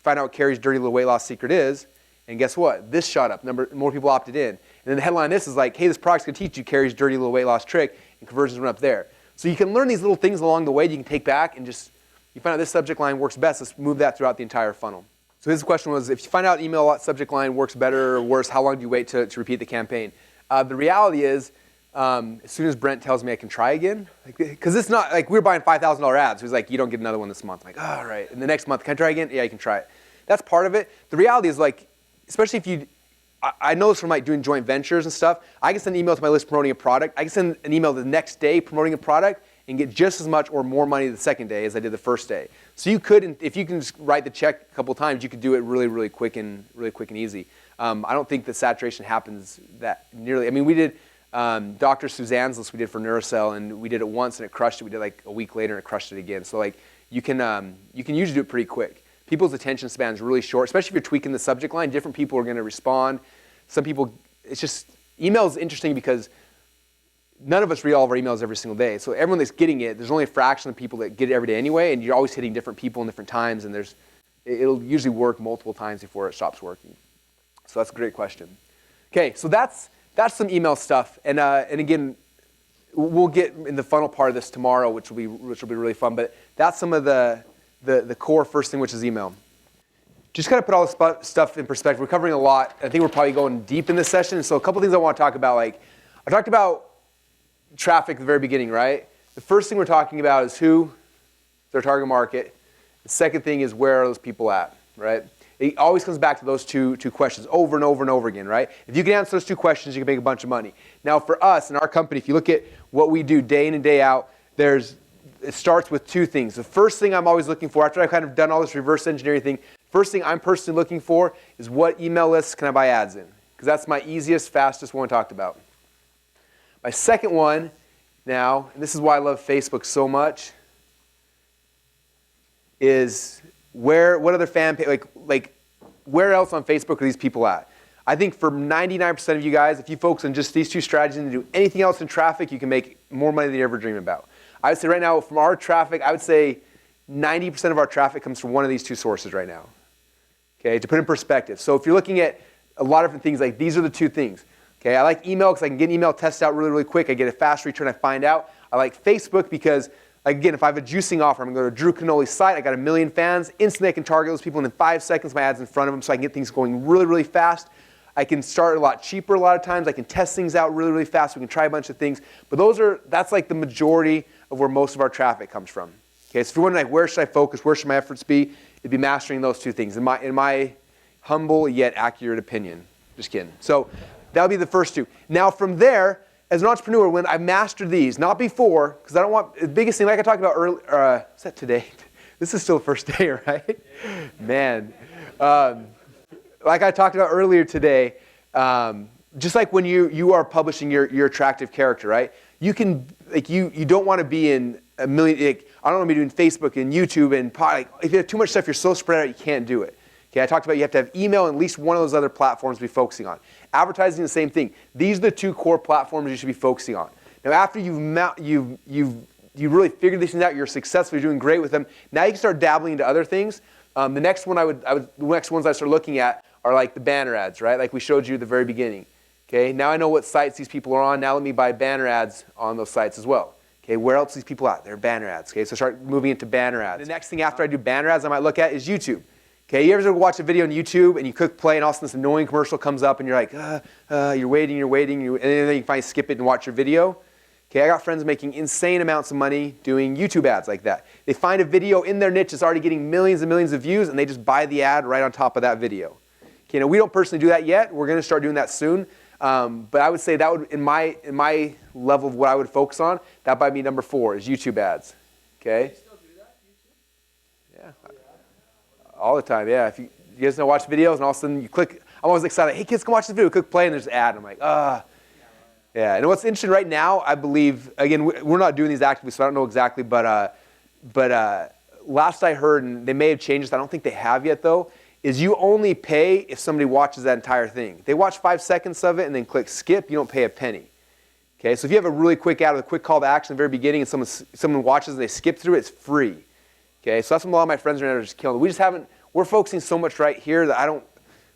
find out what Carrie's dirty little weight loss secret is. And guess what? This shot up. More people opted in. And then the headline of this is like, hey, this product's going to teach you Carrie's dirty little weight loss trick, and conversions went up there. So you can learn these little things along the way that you can take back and just, you find out this subject line works best, let's move that throughout the entire funnel. So his question was, if you find out email subject line works better or worse, how long do you wait to repeat the campaign? The reality is, as soon as Brent tells me I can try again, because it's not like we're buying $5,000 ads. He's like, you don't get another one this month. I'm like, all right. And the next month, can I try again? Yeah, you can try it. That's part of it. The reality is like, especially if you, I know this from like doing joint ventures and stuff. I can send an email to my list promoting a product. I can send an email the next day promoting a product and get just as much or more money the second day as I did the first day. So you could, if you can just write the check a couple times, you could do it really quick and easy. I don't think the saturation happens that nearly. I mean, we did Dr. Suzanne's list we did for Neurocell, and we did it once and it crushed it. We did like a week later and it crushed it again. So like you can usually do it pretty quick. People's attention span is really short, especially if you're tweaking the subject line. Different people are going to respond. Some people, it's just, email is interesting because none of us read all of our emails every single day. So everyone that's getting it, there's only a fraction of people that get it every day anyway, and you're always hitting different people in different times, and it'll usually work multiple times before it stops working. So that's a great question. Okay, so that's some email stuff, and again, we'll get in the funnel part of this tomorrow, which will be really fun. But that's some of the core first thing, which is email. Just kind of put all this stuff in perspective. We're covering a lot. I think we're probably going deep in this session. So a couple things I want to talk about. Like I talked about traffic at the very beginning, right? The first thing we're talking about is who their target market. The second thing is where are those people at, right? It always comes back to those two questions over and over and over again, right? If you can answer those two questions, you can make a bunch of money. Now for us in our company, if you look at what we do day in and day out, it starts with two things. The first thing I'm always looking for, after I've kind of done all this reverse engineering thing, first thing I'm personally looking for is what email lists can I buy ads in? Because that's my easiest, fastest one talked about. My second one now, and this is why I love Facebook so much, is what other fan page, like where else on Facebook are these people at? I think for 99% of you guys, if you focus on just these two strategies and do anything else in traffic, you can make more money than you ever dream about. I would say right now from our traffic, I would say 90% of our traffic comes from one of these two sources right now. Okay, to put in perspective. So if you're looking at a lot of different things, like these are the two things. Okay, I like email because I can get an email tested out really quick. I get a fast return, I find out. I like Facebook because, again, if I have a juicing offer, I'm going to go to Drew Canoli's site, I got 1 million fans, instantly I can target those people, and in 5 seconds my ad's in front of them, so I can get things going really fast. I can start a lot cheaper a lot of times. I can test things out really fast. We can try a bunch of things. But that's like the majority of where most of our traffic comes from. Okay, so if you're wondering like, where should I focus, where should my efforts be, it'd be mastering those two things, in my humble yet accurate opinion. Just kidding. So that'll be the first two. Now from there, as an entrepreneur, when I mastered these, not before, because I don't want, the biggest thing, like I talked about earlier, is that today? This is still the first day, right? Man. Like I talked about earlier today, just like when you are publishing your attractive character, right? You can, like you don't want to be in a million, like, I don't want to be doing Facebook and YouTube and like, if you have too much stuff, you're so spread out, you can't do it. Okay, I talked about you have to have email and at least one of those other platforms to be focusing on. Advertising, the same thing. These are the two core platforms you should be focusing on. Now, after you've really figured these things out, you're successful, you're doing great with them. Now you can start dabbling into other things. The next one the next ones I start looking at are like the banner ads, right? Like we showed you at the very beginning. Okay, now I know what sites these people are on. Now let me buy banner ads on those sites as well. Okay, where else are these people at? They're banner ads. Okay, so start moving into banner ads. The next thing after I do banner ads I might look at is YouTube. Okay, you ever watch a video on YouTube and you click play and all of a sudden this annoying commercial comes up and you're like, you're waiting, and then you finally skip it and watch your video? Okay, I got friends making insane amounts of money doing YouTube ads like that. They find a video in their niche that's already getting millions and millions of views and they just buy the ad right on top of that video. Okay, now we don't personally do that yet. We're going to start doing that soon. But I would say that would, in my level of what I would focus on, that might be number 4 is YouTube ads. Okay? Do you still do that, YouTube? Yeah. All the time, yeah. If you guys know, watch videos and all of a sudden you click, I'm always excited, hey kids, come watch this video, click play and there's an ad. I'm like, Yeah, and what's interesting right now, I believe, again, we're not doing these actively, so I don't know exactly, but last I heard, and they may have changed this, I don't think they have yet though, is you only pay if somebody watches that entire thing. They watch 5 seconds of it and then click skip, you don't pay a penny. Okay, so if you have a really quick ad with a quick call to action at the very beginning and someone watches and they skip through it, it's free. Okay, so that's what a lot of my friends right now are just killing. We're focusing so much right here that I don't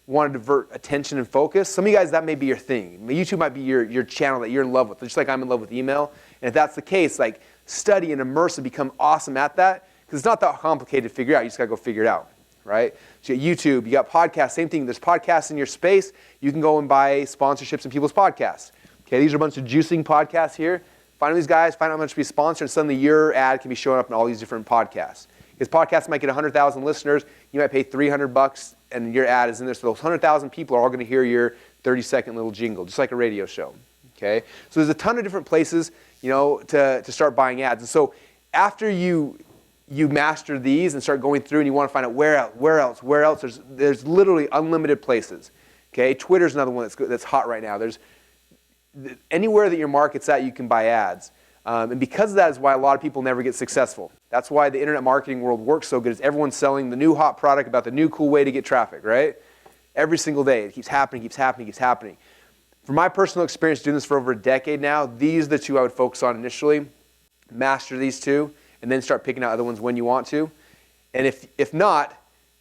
want to divert attention and focus. Some of you guys, that may be your thing. YouTube might be your channel that you're in love with, just like I'm in love with email. And if that's the case, like study and immerse and become awesome at that, because it's not that complicated to figure out. You just got to go figure it out, right? So you got YouTube, you got podcasts, same thing. There's podcasts in your space. You can go and buy sponsorships in people's podcasts. Okay, these are a bunch of juicing podcasts here. Find these guys, find out how much to be sponsored, and suddenly your ad can be showing up in all these different podcasts. Because podcasts might get 100,000 listeners, you might pay $300 and your ad is in there. So those 100,000 people are all going to hear your 30-second little jingle, just like a radio show. Okay? So there's a ton of different places, to start buying ads. And so after you master these and start going through and you want to find out where else, there's literally unlimited places. Okay? Twitter's another one that's hot right now. There's anywhere that your market's at, you can buy ads. And because of that is why a lot of people never get successful. That's why the internet marketing world works so good, is everyone's selling the new hot product about the new cool way to get traffic, right? Every single day. It keeps happening. From my personal experience doing this for over a decade now, these are the two I would focus on initially. Master these two, and then start picking out other ones when you want to. And if not,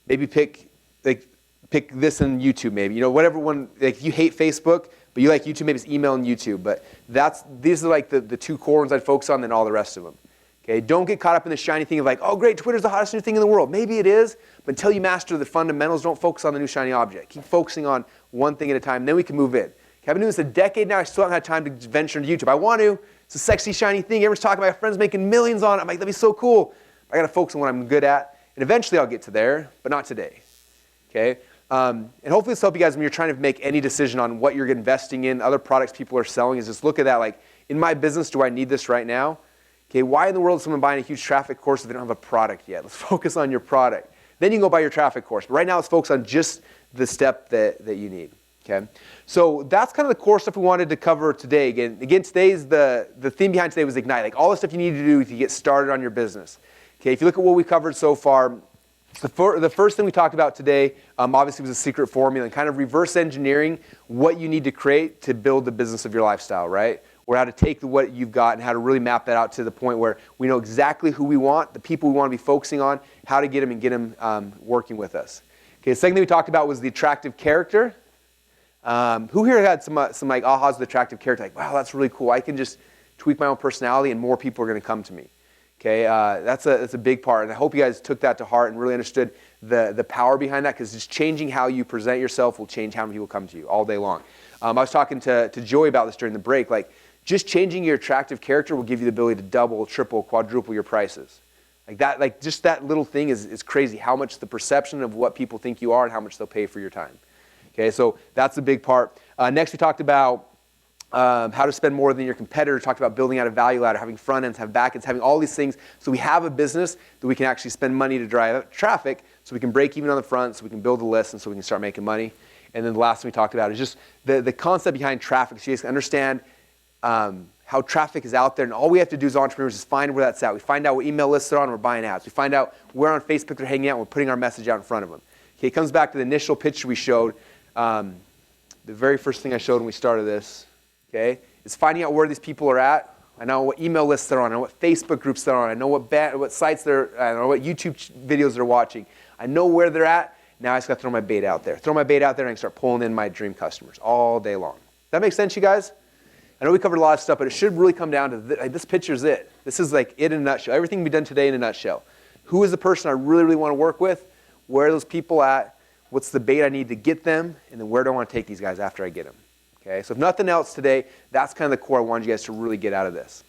maybe pick this in YouTube maybe. Whatever one, like if you hate Facebook, but you like YouTube, maybe it's email and YouTube. But these are like the two core ones I'd focus on, then all the rest of them. Okay, don't get caught up in the shiny thing of like, oh great, Twitter's the hottest new thing in the world. Maybe it is, but until you master the fundamentals, don't focus on the new shiny object. Keep focusing on one thing at a time, and then we can move in. Okay, I've been doing this a decade now, I still haven't had time to venture into YouTube. I want to, it's a sexy, shiny thing. Everyone's talking about my friends making millions on it. I'm like, that'd be so cool. I gotta focus on what I'm good at, and eventually I'll get to there, but not today. Okay? And hopefully this will help you guys when you're trying to make any decision on what you're investing in, other products people are selling, is just look at that like, in my business, do I need this right now? Okay, why in the world is someone buying a huge traffic course if they don't have a product yet? Let's focus on your product. Then you can go buy your traffic course. But right now, let's focus on just the step that you need. Okay, so that's kind of the core stuff we wanted to cover today. Again, today's the theme behind today was Ignite, like all the stuff you need to do to get started on your business. Okay, if you look at what we covered so far, the first thing we talked about today, obviously, was a secret formula and kind of reverse engineering what you need to create to build the business of your lifestyle, right? Or how to take what you've got and how to really map that out to the point where we know exactly who we want, the people we want to be focusing on, how to get them and get them working with us. Okay, the second thing we talked about was the attractive character. Who here had some like ahas with attractive character? Like, wow, that's really cool. I can just tweak my own personality and more people are going to come to me. Okay, that's a big part, and I hope you guys took that to heart and really understood the power behind that, because just changing how you present yourself will change how many people come to you all day long. I was talking to Joey about this during the break. Like, just changing your attractive character will give you the ability to double, triple, quadruple your prices. Like that, like just that little thing is crazy. How much the perception of what people think you are and how much they'll pay for your time. Okay, so that's a big part. Next, we talked about how to spend more than your competitor. Talked about building out a value ladder, having front ends, have back ends, having all these things. So we have a business that we can actually spend money to drive traffic, so we can break even on the front, so we can build a list, and so we can start making money. And then the last thing we talked about is just the concept behind traffic. So you guys can understand how traffic is out there, and all we have to do as entrepreneurs is find where that's at. We find out what email lists they're on, and we're buying ads. We find out where on Facebook they're hanging out, and we're putting our message out in front of them. Okay, it comes back to the initial picture we showed. The very first thing I showed when we started this, okay, is finding out where these people are at. I know what email lists they're on, I know what Facebook groups they're on, I know what sites I know what YouTube videos they're watching. I know where they're at. Now I just got to throw my bait out there. Throw my bait out there, and I can start pulling in my dream customers all day long. Does that make sense, you guys? I know we covered a lot of stuff, but it should really come down to this picture's it. This is like it in a nutshell. Everything we've done today in a nutshell. Who is the person I really, really want to work with? Where are those people at? What's the bait I need to get them? And then where do I want to take these guys after I get them? Okay, so if nothing else today, that's kind of the core I wanted you guys to really get out of this.